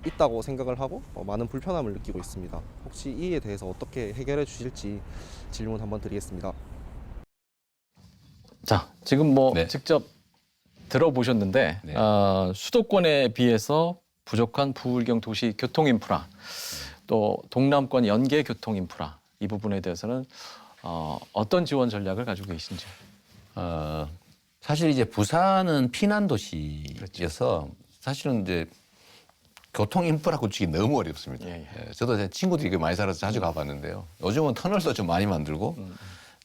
있다고 생각을 하고 많은 불편함을 느끼고 있습니다. 혹시 이에 대해서 어떻게 해결해 주실지 질문 한번 드리겠습니다. 자, 지금 뭐 네. 직접 들어보셨는데 네. 수도권에 비해서 부족한 부울경 도시 교통 인프라, 또 동남권 연계 교통 인프라 이 부분에 대해서는 어떤 지원 전략을 가지고 계신지. 사실 이제 부산은 피난 도시여서 사실은 이제 교통 인프라 구축이 너무 어렵습니다. 예, 예. 저도 제 친구들이 많이 살아서 자주 가봤는데요. 요즘은 터널도 좀 많이 만들고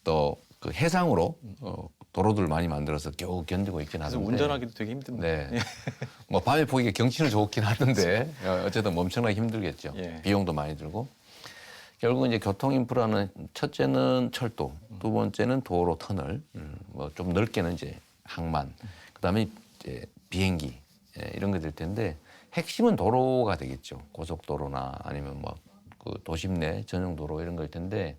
또 그 해상으로 도로들 많이 만들어서 겨우 견디고 있긴 그래서 하는데. 운전하기도 되게 힘든데. 네. 뭐 밤에 보기에 경치는 좋긴 하던데 어쨌든 엄청나게 힘들겠죠. 예. 비용도 많이 들고. 결국 이제 교통 인프라는 첫째는 철도, 두 번째는 도로, 터널, 뭐 좀 넓게는 이제 항만, 그다음에 이제 비행기 이런 게 될 텐데 핵심은 도로가 되겠죠. 고속도로나 아니면 뭐 그 도심 내 전용 도로 이런 거일 텐데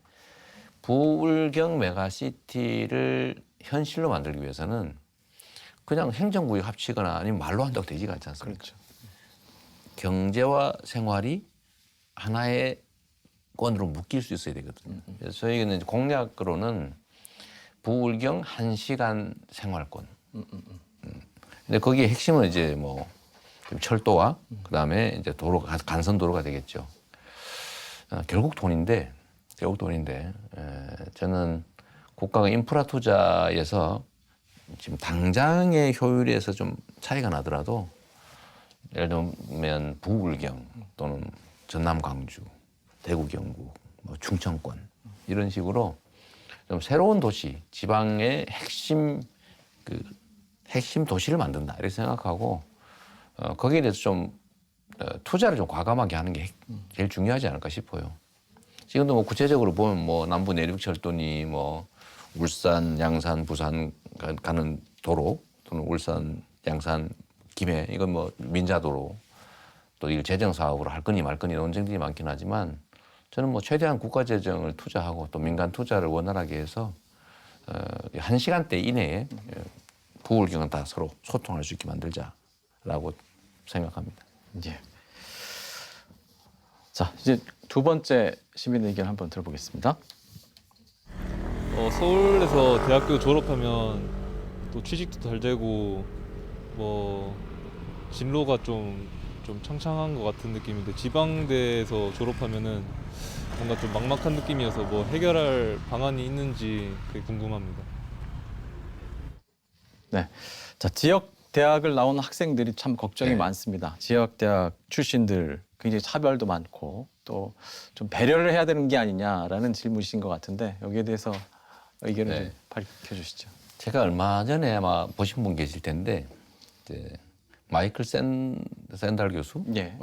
부울경 메가시티를 현실로 만들기 위해서는 그냥 행정구역 합치거나 아니면 말로 한다고 되지가 않지 않습니까? 그렇죠. 경제와 생활이 하나의 건으로 묶일 수 있어야 되거든요. 그래서 저희는 이제 공약으로는 부울경 1시간 생활권. 근데 거기에 핵심은 이제 뭐 철도와 그다음에 이제 도로, 간선 도로가 되겠죠. 결국 돈인데 저는 국가가 인프라 투자에서 지금 당장의 효율에서 좀 차이가 나더라도 예를 들면 부울경 또는 전남 광주, 대구 경북, 뭐 충청권 이런 식으로 좀 새로운 도시, 지방의 핵심 도시를 만든다 이렇게 생각하고 거기에 대해서 좀 투자를 좀 과감하게 하는 게 제일 중요하지 않을까 싶어요. 지금도 뭐 구체적으로 보면 뭐 남부 내륙철도니 뭐 울산, 양산, 부산 가는 도로 또는 울산, 양산, 김해 이건 뭐 민자도로 또 이 재정 사업으로 할 거니 말 거니 논쟁들이 많긴 하지만 저는 뭐 최대한 국가 재정을 투자하고 또 민간 투자를 원활하게 해서 1시간대 이내에 부울경은 다 서로 소통할 수 있게 만들자라고 생각합니다. 예. 자, 이제 두 번째 시민 의견 한번 들어보겠습니다. 서울에서 대학교 졸업하면 또 취직도 잘 되고 뭐 진로가 좀 창창한 것 같은 느낌인데 지방대에서 졸업하면은 뭔가 좀 막막한 느낌이어서 뭐 해결할 방안이 있는지 그게 궁금합니다. 네. 자, 지역 대학을 나온 학생들이 참 걱정이 네. 많습니다. 지역 대학 출신들 굉장히 차별도 많고 또 좀 배려를 해야 되는 게 아니냐라는 질문이신 것 같은데 여기에 대해서 의견을 네. 좀 밝혀 주시죠. 제가 얼마 전에 아마 보신 분 계실 텐데 이제 마이클 샌달 교수 예.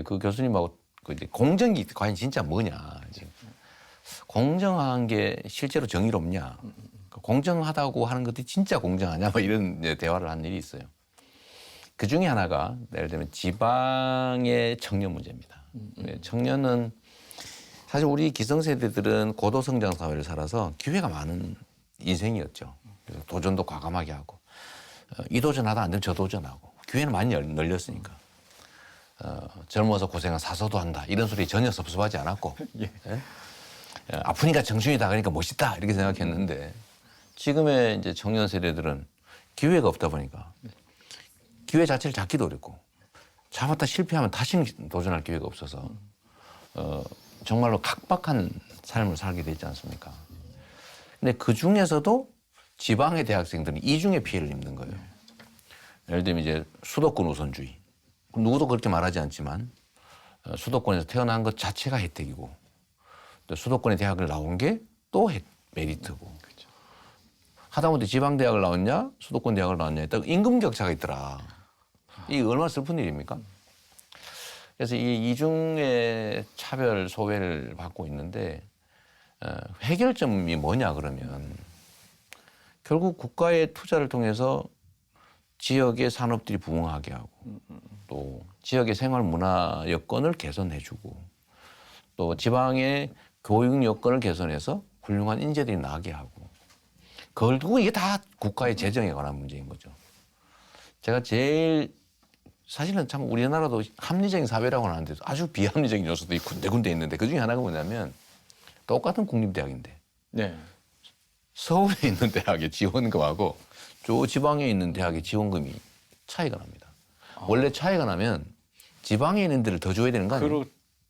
그 교수님하고 그 이제 공정이 과연 진짜 뭐냐 지금 공정한 게 실제로 정의롭냐 공정하다고 하는 것들이 진짜 공정하냐 뭐 이런 이제 대화를 한 일이 있어요. 그 중에 하나가 예를 들면 지방의 청년 문제입니다. 청년은 사실 우리 기성세대들은 고도성장 사회를 살아서 기회가 많은 인생이었죠. 그래서 도전도 과감하게 하고 이 도전하다 안 되면 저 도전하고 기회는 많이 널렸으니까 젊어서 고생한 사서도 한다 이런 소리 전혀 섭섭하지 않았고 예. 아프니까 정신이다 그러니까 멋있다 이렇게 생각했는데 지금의 이제 청년 세대들은 기회가 없다 보니까 기회 자체를 잡기도 어렵고 잡았다 실패하면 다시는 도전할 기회가 없어서 정말로 각박한 삶을 살게 되지 않습니까? 근데 그 중에서도 지방의 대학생들은 이중의 피해를 입는 거예요. 예를 들면 이제 수도권 우선주의. 누구도 그렇게 말하지 않지만 수도권에서 태어난 것 자체가 혜택이고 또 수도권의 대학을 나온 게 또 메리트고 하다못해 지방 대학을 나왔냐 수도권 대학을 나왔냐에 따라 임금 격차가 있더라. 이게 얼마나 슬픈 일입니까? 그래서 이 이중의 차별 소외를 받고 있는데 해결점이 뭐냐 그러면 결국 국가의 투자를 통해서 지역의 산업들이 부흥하게 하고 또 지역의 생활 문화 여건을 개선해주고 또 지방의 교육 여건을 개선해서 훌륭한 인재들이 나게 하고 그걸 두고 이게 다 국가의 재정에 관한 문제인 거죠. 제가 제일 사실은 참 우리나라도 합리적인 사회라고 하는데 아주 비합리적인 요소도 군데군데 있는데 그중에 하나가 뭐냐면 똑같은 국립대학인데 네. 서울에 있는 대학의 지원금하고 저 지방에 있는 대학의 지원금이 차이가 납니다. 원래 차이가 나면 지방에 있는 데를 더 줘야 되는 거 아니에요?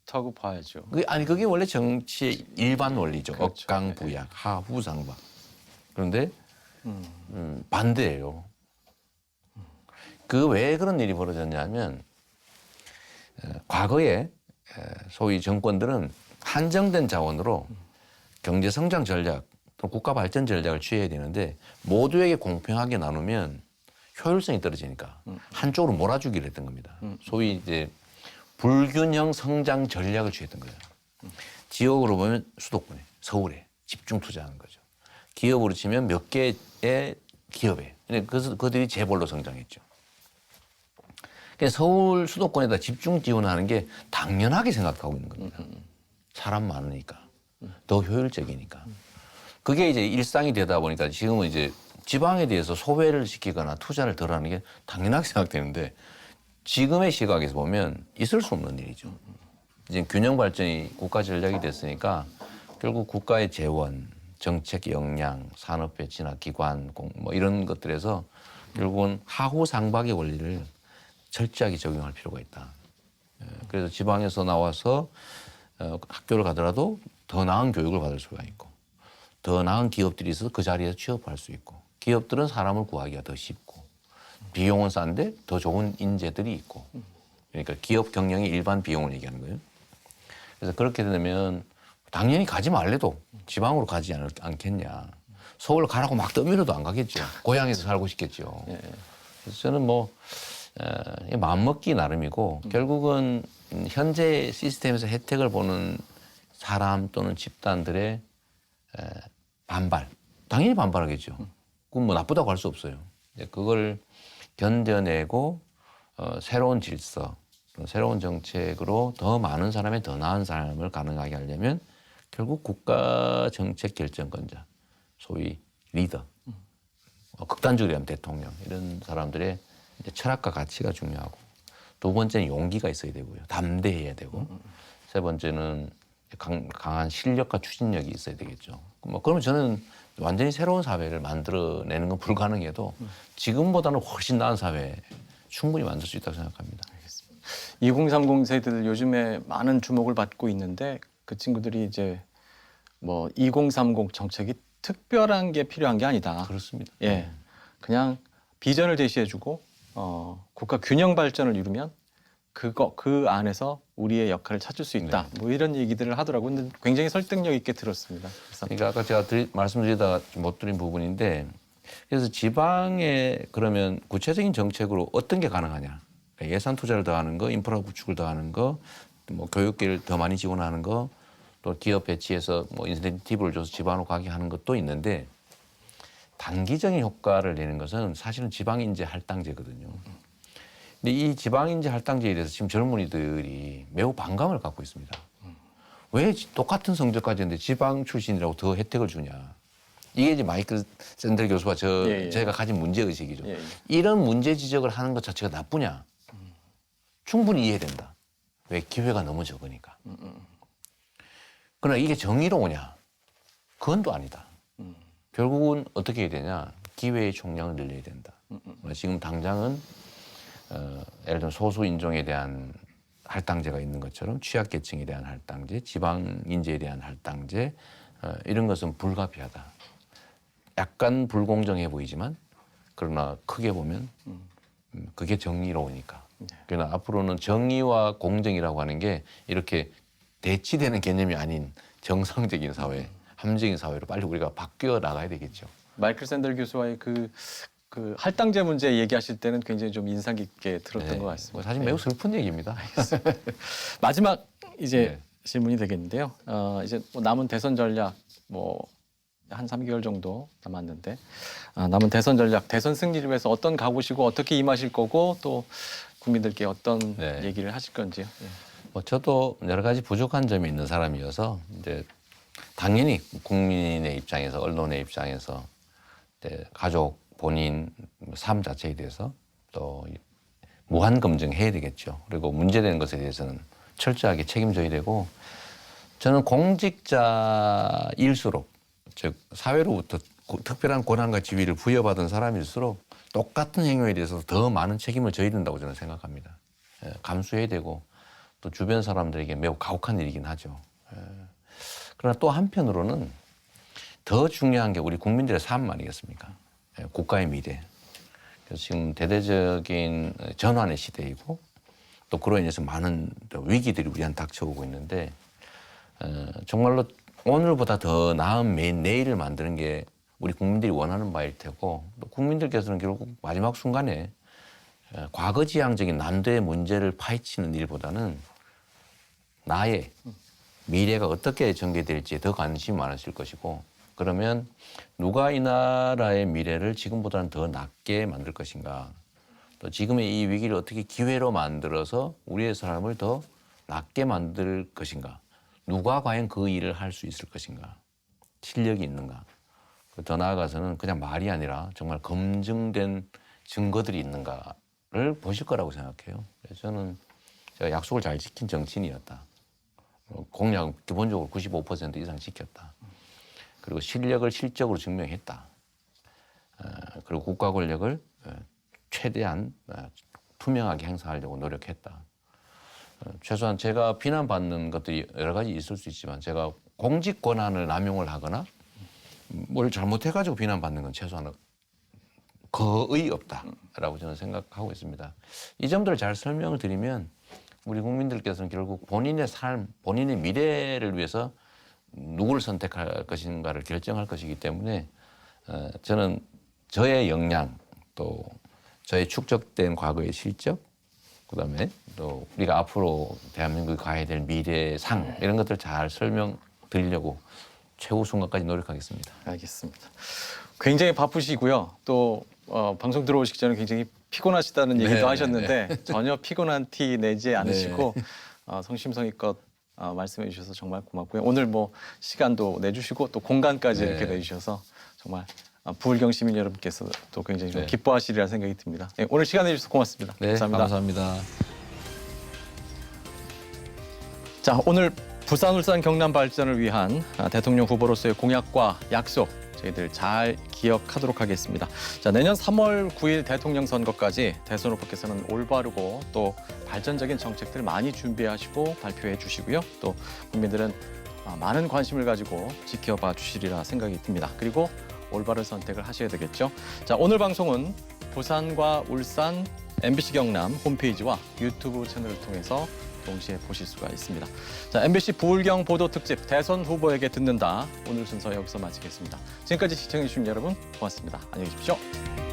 그렇다고 봐야죠. 그게 원래 정치의 일반 원리죠. 그렇죠. 억강부양, 하후상박. 그런데 반대예요. 그 왜 그런 일이 벌어졌냐면 과거에 소위 정권들은 한정된 자원으로 경제 성장 전략 또 국가 발전 전략을 취해야 되는데 모두에게 공평하게 나누면 효율성이 떨어지니까 한쪽으로 몰아주기를 했던 겁니다. 소위 이제 불균형 성장 전략을 취했던 거예요. 지역으로 보면 수도권에, 서울에 집중 투자하는 거죠. 기업으로 치면 몇 개의 기업에. 그래서 그들이 재벌로 성장했죠. 그래서 서울 수도권에다 집중 지원하는 게 당연하게 생각하고 있는 겁니다. 사람 많으니까. 더 효율적이니까. 그게 이제 일상이 되다 보니까 지금은 이제 지방에 대해서 소외를 시키거나 투자를 덜 하는 게 당연하게 생각되는데 지금의 시각에서 보면 있을 수 없는 일이죠. 이제 균형 발전이 국가 전략이 됐으니까 결국 국가의 재원, 정책 역량, 산업의 진학 기관, 뭐 이런 것들에서 결국은 하후상박의 원리를 철저하게 적용할 필요가 있다. 그래서 지방에서 나와서 학교를 가더라도 더 나은 교육을 받을 수가 있고 더 나은 기업들이 있어서 그 자리에서 취업할 수 있고 기업들은 사람을 구하기가 더 쉽고 비용은 싼데 더 좋은 인재들이 있고 그러니까 기업 경영의 일반 비용을 얘기하는 거예요. 그래서 그렇게 되면 당연히 가지 말래도 지방으로 가지 않겠냐. 서울 가라고 막 떠밀어도 안 가겠죠. 고향에서 살고 싶겠죠. 예. 그래서 저는 뭐 마음먹기 나름이고 결국은 현재 시스템에서 혜택을 보는 사람 또는 집단들의 반발, 당연히 반발하겠죠. 그건 뭐 나쁘다고 할 수 없어요. 그걸 견뎌내고 새로운 질서, 새로운 정책으로 더 많은 사람의 더 나은 삶을 가능하게 하려면 결국 국가 정책 결정권자, 소위 리더, 극단적으로 하면 대통령 이런 사람들의 이제 철학과 가치가 중요하고 두 번째는 용기가 있어야 되고요. 담대해야 되고 세 번째는 강한 실력과 추진력이 있어야 되겠죠. 뭐 그러면 저는 완전히 새로운 사회를 만들어내는 건 불가능해도 지금보다는 훨씬 나은 사회 충분히 만들 수 있다고 생각합니다. 2030 세대들 요즘에 많은 주목을 받고 있는데 그 친구들이 이제 뭐 2030 정책이 특별한 게 필요한 게 아니다. 그렇습니다. 예, 그냥 비전을 제시해주고 국가 균형 발전을 이루면 그 안에서 우리의 역할을 찾을 수 있다. 뭐 이런 얘기들을 하더라고요. 근데 굉장히 설득력 있게 들었습니다. 그래서 그러니까 아까 제가 말씀드리다가 못 드린 부분인데 그래서 지방에 그러면 구체적인 정책으로 어떤 게 가능하냐. 그러니까 예산 투자를 더 하는 거, 인프라 구축을 더 하는 거, 뭐 교육비를 더 많이 지원하는 거, 또 기업 배치해서 뭐 인센티브를 줘서 지방으로 가게 하는 것도 있는데 단기적인 효과를 내는 것은 사실은 지방인재 할당제거든요. 근데 이 지방인재 할당제에 대해서 지금 젊은이들이 매우 반감을 갖고 있습니다. 왜 똑같은 성적까지 했는데 지방 출신이라고 더 혜택을 주냐. 이게 이제 마이클 샌델 교수와 제가 가진 문제의식이죠. 예, 예. 이런 문제 지적을 하는 것 자체가 나쁘냐. 충분히 이해된다. 왜? 기회가 너무 적으니까. 그러나 이게 정의로우냐? 그건 또 아니다. 결국은 어떻게 해야 되냐? 기회의 총량을 늘려야 된다. 지금 당장은 예를 들면 소수 인종에 대한 할당제가 있는 것처럼 취약계층에 대한 할당제, 지방 인재에 대한 할당제 이런 것은 불가피하다. 약간 불공정해 보이지만 그러나 크게 보면 그게 정의로우니까. 그러나 앞으로는 정의와 공정이라고 하는 게 이렇게 대치되는 개념이 아닌 정상적인 사회, 합리적인 사회로 빨리 우리가 바뀌어 나가야 되겠죠. 마이클 샌델 교수와의 그 할당제 문제 얘기하실 때는 굉장히 좀 인상 깊게 들었던 것 같습니다. 사실 매우 슬픈 얘기입니다. 마지막 이제 네. 질문이 되겠는데요. 이제 뭐 남은 대선 전략 뭐 한 3개월 정도 남았는데 남은 대선 전략, 대선 승리를 위해서 어떤 각오시고 어떻게 임하실 거고 또 국민들께 어떤 네. 얘기를 하실 건지요. 예. 뭐 저도 여러 가지 부족한 점이 있는 사람이어서 이제 당연히 국민의 입장에서 언론의 입장에서 가족 본인 삶 자체에 대해서 또 무한 검증해야 되겠죠. 그리고 문제되는 것에 대해서는 철저하게 책임져야 되고 저는 공직자일수록 즉 사회로부터 특별한 권한과 지위를 부여받은 사람일수록 똑같은 행위에 대해서 더 많은 책임을 져야 된다고 저는 생각합니다. 감수해야 되고 또 주변 사람들에게 매우 가혹한 일이긴 하죠. 그러나 또 한편으로는 더 중요한 게 우리 국민들의 삶 아니겠습니까? 국가의 미래. 그래서 지금 대대적인 전환의 시대이고 또 그로 인해서 많은 위기들이 우리한테 닥쳐오고 있는데 정말로 오늘보다 더 나은 내일을 만드는 게 우리 국민들이 원하는 바일 테고 또 국민들께서는 결국 마지막 순간에 과거지향적인 남들의 문제를 파헤치는 일보다는 나의 미래가 어떻게 전개될지에 더 관심이 많으실 것이고 그러면 누가 이 나라의 미래를 지금보다는 더 낫게 만들 것인가 또 지금의 이 위기를 어떻게 기회로 만들어서 우리의 삶을 더 낫게 만들 것인가 누가 과연 그 일을 할 수 있을 것인가 실력이 있는가 더 나아가서는 그냥 말이 아니라 정말 검증된 증거들이 있는가를 보실 거라고 생각해요. 그래서 저는 제가 약속을 잘 지킨 정치인이었다. 공약 기본적으로 95% 이상 지켰다. 그리고 실력을 실적으로 증명했다. 그리고 국가 권력을 최대한 투명하게 행사하려고 노력했다. 최소한 제가 비난받는 것들이 여러 가지 있을 수 있지만 제가 공직 권한을 남용을 하거나 뭘 잘못해가지고 비난받는 건 최소한 거의 없다라고 저는 생각하고 있습니다. 이 점들을 잘 설명을 드리면 우리 국민들께서는 결국 본인의 삶, 본인의 미래를 위해서 누구를 선택할 것인가를 결정할 것이기 때문에 저는 저의 역량 또 저의 축적된 과거의 실적 그다음에 또 우리가 앞으로 대한민국이 가야 될 미래의 상 이런 것들 잘 설명드리려고 최후 순간까지 노력하겠습니다. 알겠습니다. 굉장히 바쁘시고요. 또 방송 들어오시기 전에 굉장히 피곤하시다는 얘기도 네, 하셨는데 전혀 피곤한 티 내지 않으시고 성심성의껏 말씀해 주셔서 정말 고맙고요. 오늘 뭐 시간도 내주시고 또 공간까지 네. 이렇게 내주셔서 정말 부울경 시민 여러분께서도 굉장히 좀 네. 기뻐하시리라 생각이 듭니다. 네, 오늘 시간 내주셔서 고맙습니다. 네, 감사합니다. 자, 오늘 부산, 울산, 경남 발전을 위한 대통령 후보로서의 공약과 약속 저희들 잘 기억하도록 하겠습니다. 자, 내년 3월 9일 대통령 선거까지 대선 후보께서는 올바르고 또 발전적인 정책들 많이 준비하시고 발표해 주시고요. 또 국민들은 많은 관심을 가지고 지켜봐 주시리라 생각이 듭니다. 그리고 올바른 선택을 하셔야 되겠죠. 자, 오늘 방송은 부산과 울산 MBC 경남 홈페이지와 유튜브 채널을 통해서 동시에 보실 수가 있습니다. 자, MBC 부울경 보도 특집 대선 후보에게 듣는다. 오늘 순서 여기서 마치겠습니다. 지금까지 시청해 주신 여러분 고맙습니다. 안녕히 계십시오.